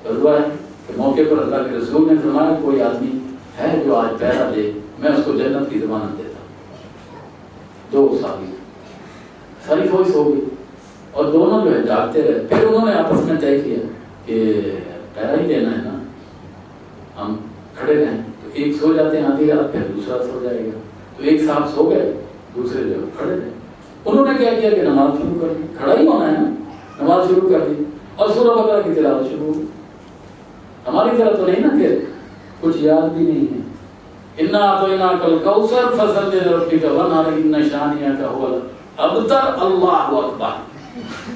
ہے کہ موقع پر اللہ کے رسول نے فرمایا کوئی آدمی ہے جو آج پہرا دے، میں اس کو جنت کی ضمانت دیتا ہوں. 2 صحابی ساری فوج ہو گئی اور دونوں جو ہے جاگتے رہے. پھر انہوں نے آپس میں طے کیا کہ پہرا ہی دینا ہے نا، ہم کھڑے رہیں. تو ایک سو جاتے ہیں آدھی رات، پھر دوسرا سو جائے گا. تو ایک صاحب سو گئے، دوسرے جو کھڑے رہے. انہوں نے کیا کیا کہ نماز شروع کر دی. کھڑا ہی ہونا ہے نا، نماز شروع کر دی اور سورہ بقرہ کی تلاوت شروع ہوئی. ہماری طرح تو نہیں نا کہ کچھ یاد بھی نہیں ہے. انا اعطیناک الکوثر فصلی لربک وانحر ان شانئک هو الابتر. اللہ اکبر.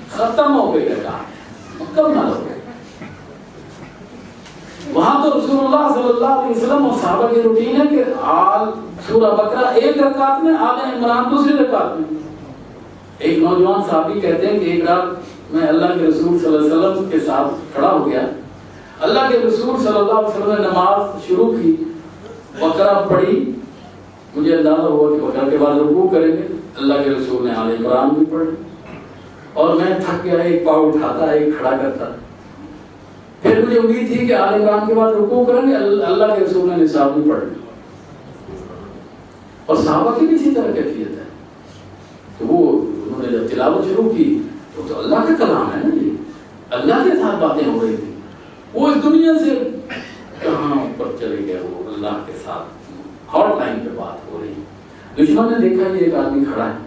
ختم ہو گئی کام، مکمل ہو گئی. وہاں تو رسول اللہ صلی اللہ علیہ وسلم اور صحابہ کی روٹین ہے کہ سورہ بقرہ ایک رکعت میں، آل عمران دوسری رکعت میں. ایک نوجوان صحابی کہتے ہیں کہ ایک رات میں اللہ کے رسول صلی اللہ علیہ وسلم کے ساتھ کھڑا ہو گیا. اللہ کے رسول صلی اللہ علیہ وسلم نے نماز شروع کی، بقرہ پڑھی. مجھے اندازہ ہوا کہ بقرہ کے بعد رکوع کریں گے. اللہ کے رسول نے آل عمران بھی پڑھی اور میں تھک گیا، ایک پاؤں اٹھاتا ایک کھڑا کرتا. پھر مجھے امید تھی کہ آل عمران کے بعد رکوع کریں گے. اللہ کے رسول نے نصاب بھی پڑھ لی. اور صحابہ کی بھی اسی طرح کیفیت ہے. تو وہ انہوں نے جب تلاوت شروع کی تو اللہ کا کلام ہے نا، جی اللہ کے ساتھ باتیں ہو رہی تھی. وہ اس دنیا سے کہاں پر چلے گئے، وہ اللہ کے ساتھ ہاٹ لائن پہ بات ہو رہی. دشمن نے دیکھا یہ ایک آدمی کھڑا ہے،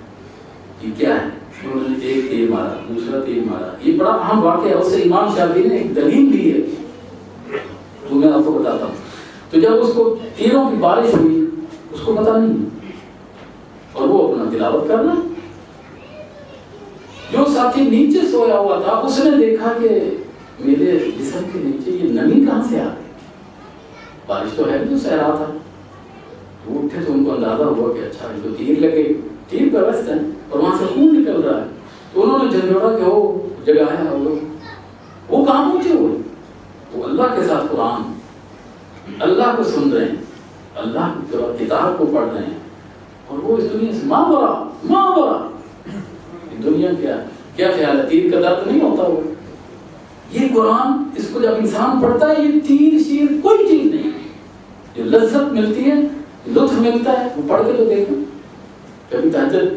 یہ کیا ہے؟ انہوں نے ایک تیر مارا، دوسرا تیر مارا. یہ بڑا اہم واقعہ ہے. اس سے امام شافعی نے ایک دلیل لی ہے تو میں آپ کو بتاتا ہوں. تو جب اس کو تیروں کی بارش ہوئی، اس کو پتا نہیں اور وہ اپنا تلاوت کرنا. جو ساتھی نیچے سویا ہوا تھا اس نے دیکھا کہ میرے جسم کے نیچے یہ نمی کہاں سے آ گئی، بارش تو ہے جو صحرا تھا. وہ اٹھے تو ان کو اندازہ ہوا کہ اچھا جو تیر لگے، تیر پہ وسط ہے اور وہاں سے خون نکل رہا ہے. تو انہوں نے جھنجھوڑا کہ وہ جگایا ہوگا. وہ کہاں پہنچے ہوئے؟ وہ اللہ کے ساتھ قرآن، اللہ کو سن رہے ہیں، اللہ کی کتاب کو پڑھ رہے ہیں. اور وہ اس دنیا سے ماں برا. دنیا کیا خیال ہے؟ تیر کا درد نہیں ہوتا وہ. یہ قرآن، اس کو جب انسان پڑھتا ہے یہ تیر شیر کوئی چیز نہیں. جو لذت ملتی ہے، لطف ملتا ہے، وہ پڑھ کے تو دیکھیں. کبھی تہجد،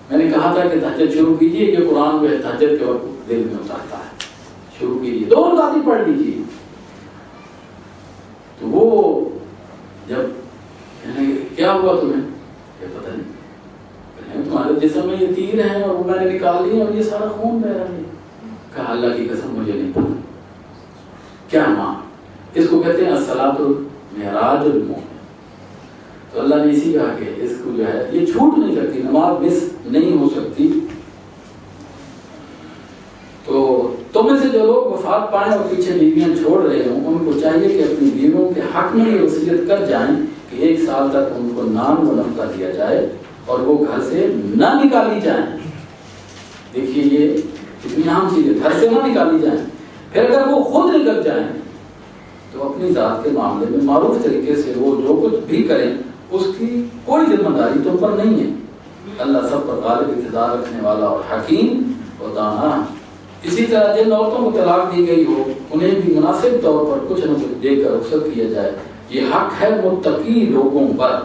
میں نے کہا تھا کہ تہجد شروع کیجیے، یہ قرآن جو ہے تہجد کے وقت دل میں اترتا ہے. شروع کیجیے، 2 رکعت پڑھ لیجیے. تو وہ جب کیا ہوا تمہیں؟ یہ پتہ نہیں. تمہارے جسم میں یہ تیر ہیں اور وہ میں نے نکال لی اور یہ سارا خون بہ رہا ہے. کہا اللہ کی قسم مجھے نہیں پتا. کیا ماں؟ اس کو کو کہتے ہیں الصلاۃ معراج المومن. تو اللہ نے اسی کہا کہ اس کو جو ہے یہ چھوٹ نہیں سکتی، نماز مس نہیں ہو سکتی. تو تم میں سے جو لوگ وفات پائیں اور پیچھے بیویاں چھوڑ رہے ہوں، ان کو چاہیے کہ اپنی بیویوں کے حق میں یہ وصیت کر جائیں کہ 1 سال تک ان کو نان و نفقہ دیا جائے اور وہ گھر سے نہ نکالی جائیں. دیکھیے یہ کتنی اہم چیز ہے، گھر سے نہ نکالی جائیں. پھر اگر وہ خود نکل جائیں تو اپنی ذات کے معاملے میں معروف طریقے سے وہ جو کچھ بھی کریں اس کی کوئی ذمہ داری تم پر نہیں ہے. اللہ سب پر غالب اقتدار رکھنے والا اور حکیم اور دانا. اسی طرح جن عورتوں کو طلاق دی گئی ہو انہیں بھی مناسب طور پر کچھ نہ کچھ دے کر رخصت کیا جائے. یہ حق ہے متقی لوگوں پر.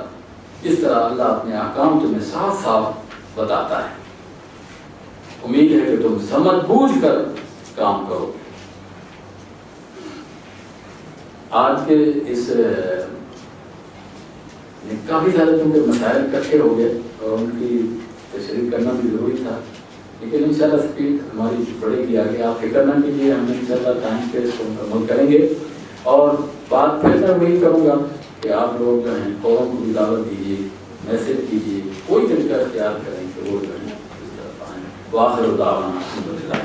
اس طرح اللہ اپنے احکام تمہیں صاف صاف بتاتا ہے. امید ہے کہ تم سمجھ بوجھ کر کام کرو. آج کے اس کافی سارے چونکہ مسائل اکٹھے ہو گئے اور ان کی تشریح کرنا بھی ضروری تھا، لیکن انشاءاللہ سپیڈ ہماری بڑھے گی آگے. آپ فکر نہ کیجیے، ہم انشاءاللہ ٹائم پہ اس کو مکمل کریں گے. اور بات پھر میں وہی کروں گا کہ آپ لوگ جو ہیں قوم کو بھی دعوت دیجیے، میسج کیجیے، کوئی طریقہ اختیار کریں کہ وہ جو ہے اس طرف آئیں. وآخر دعوانا الحمدللہ.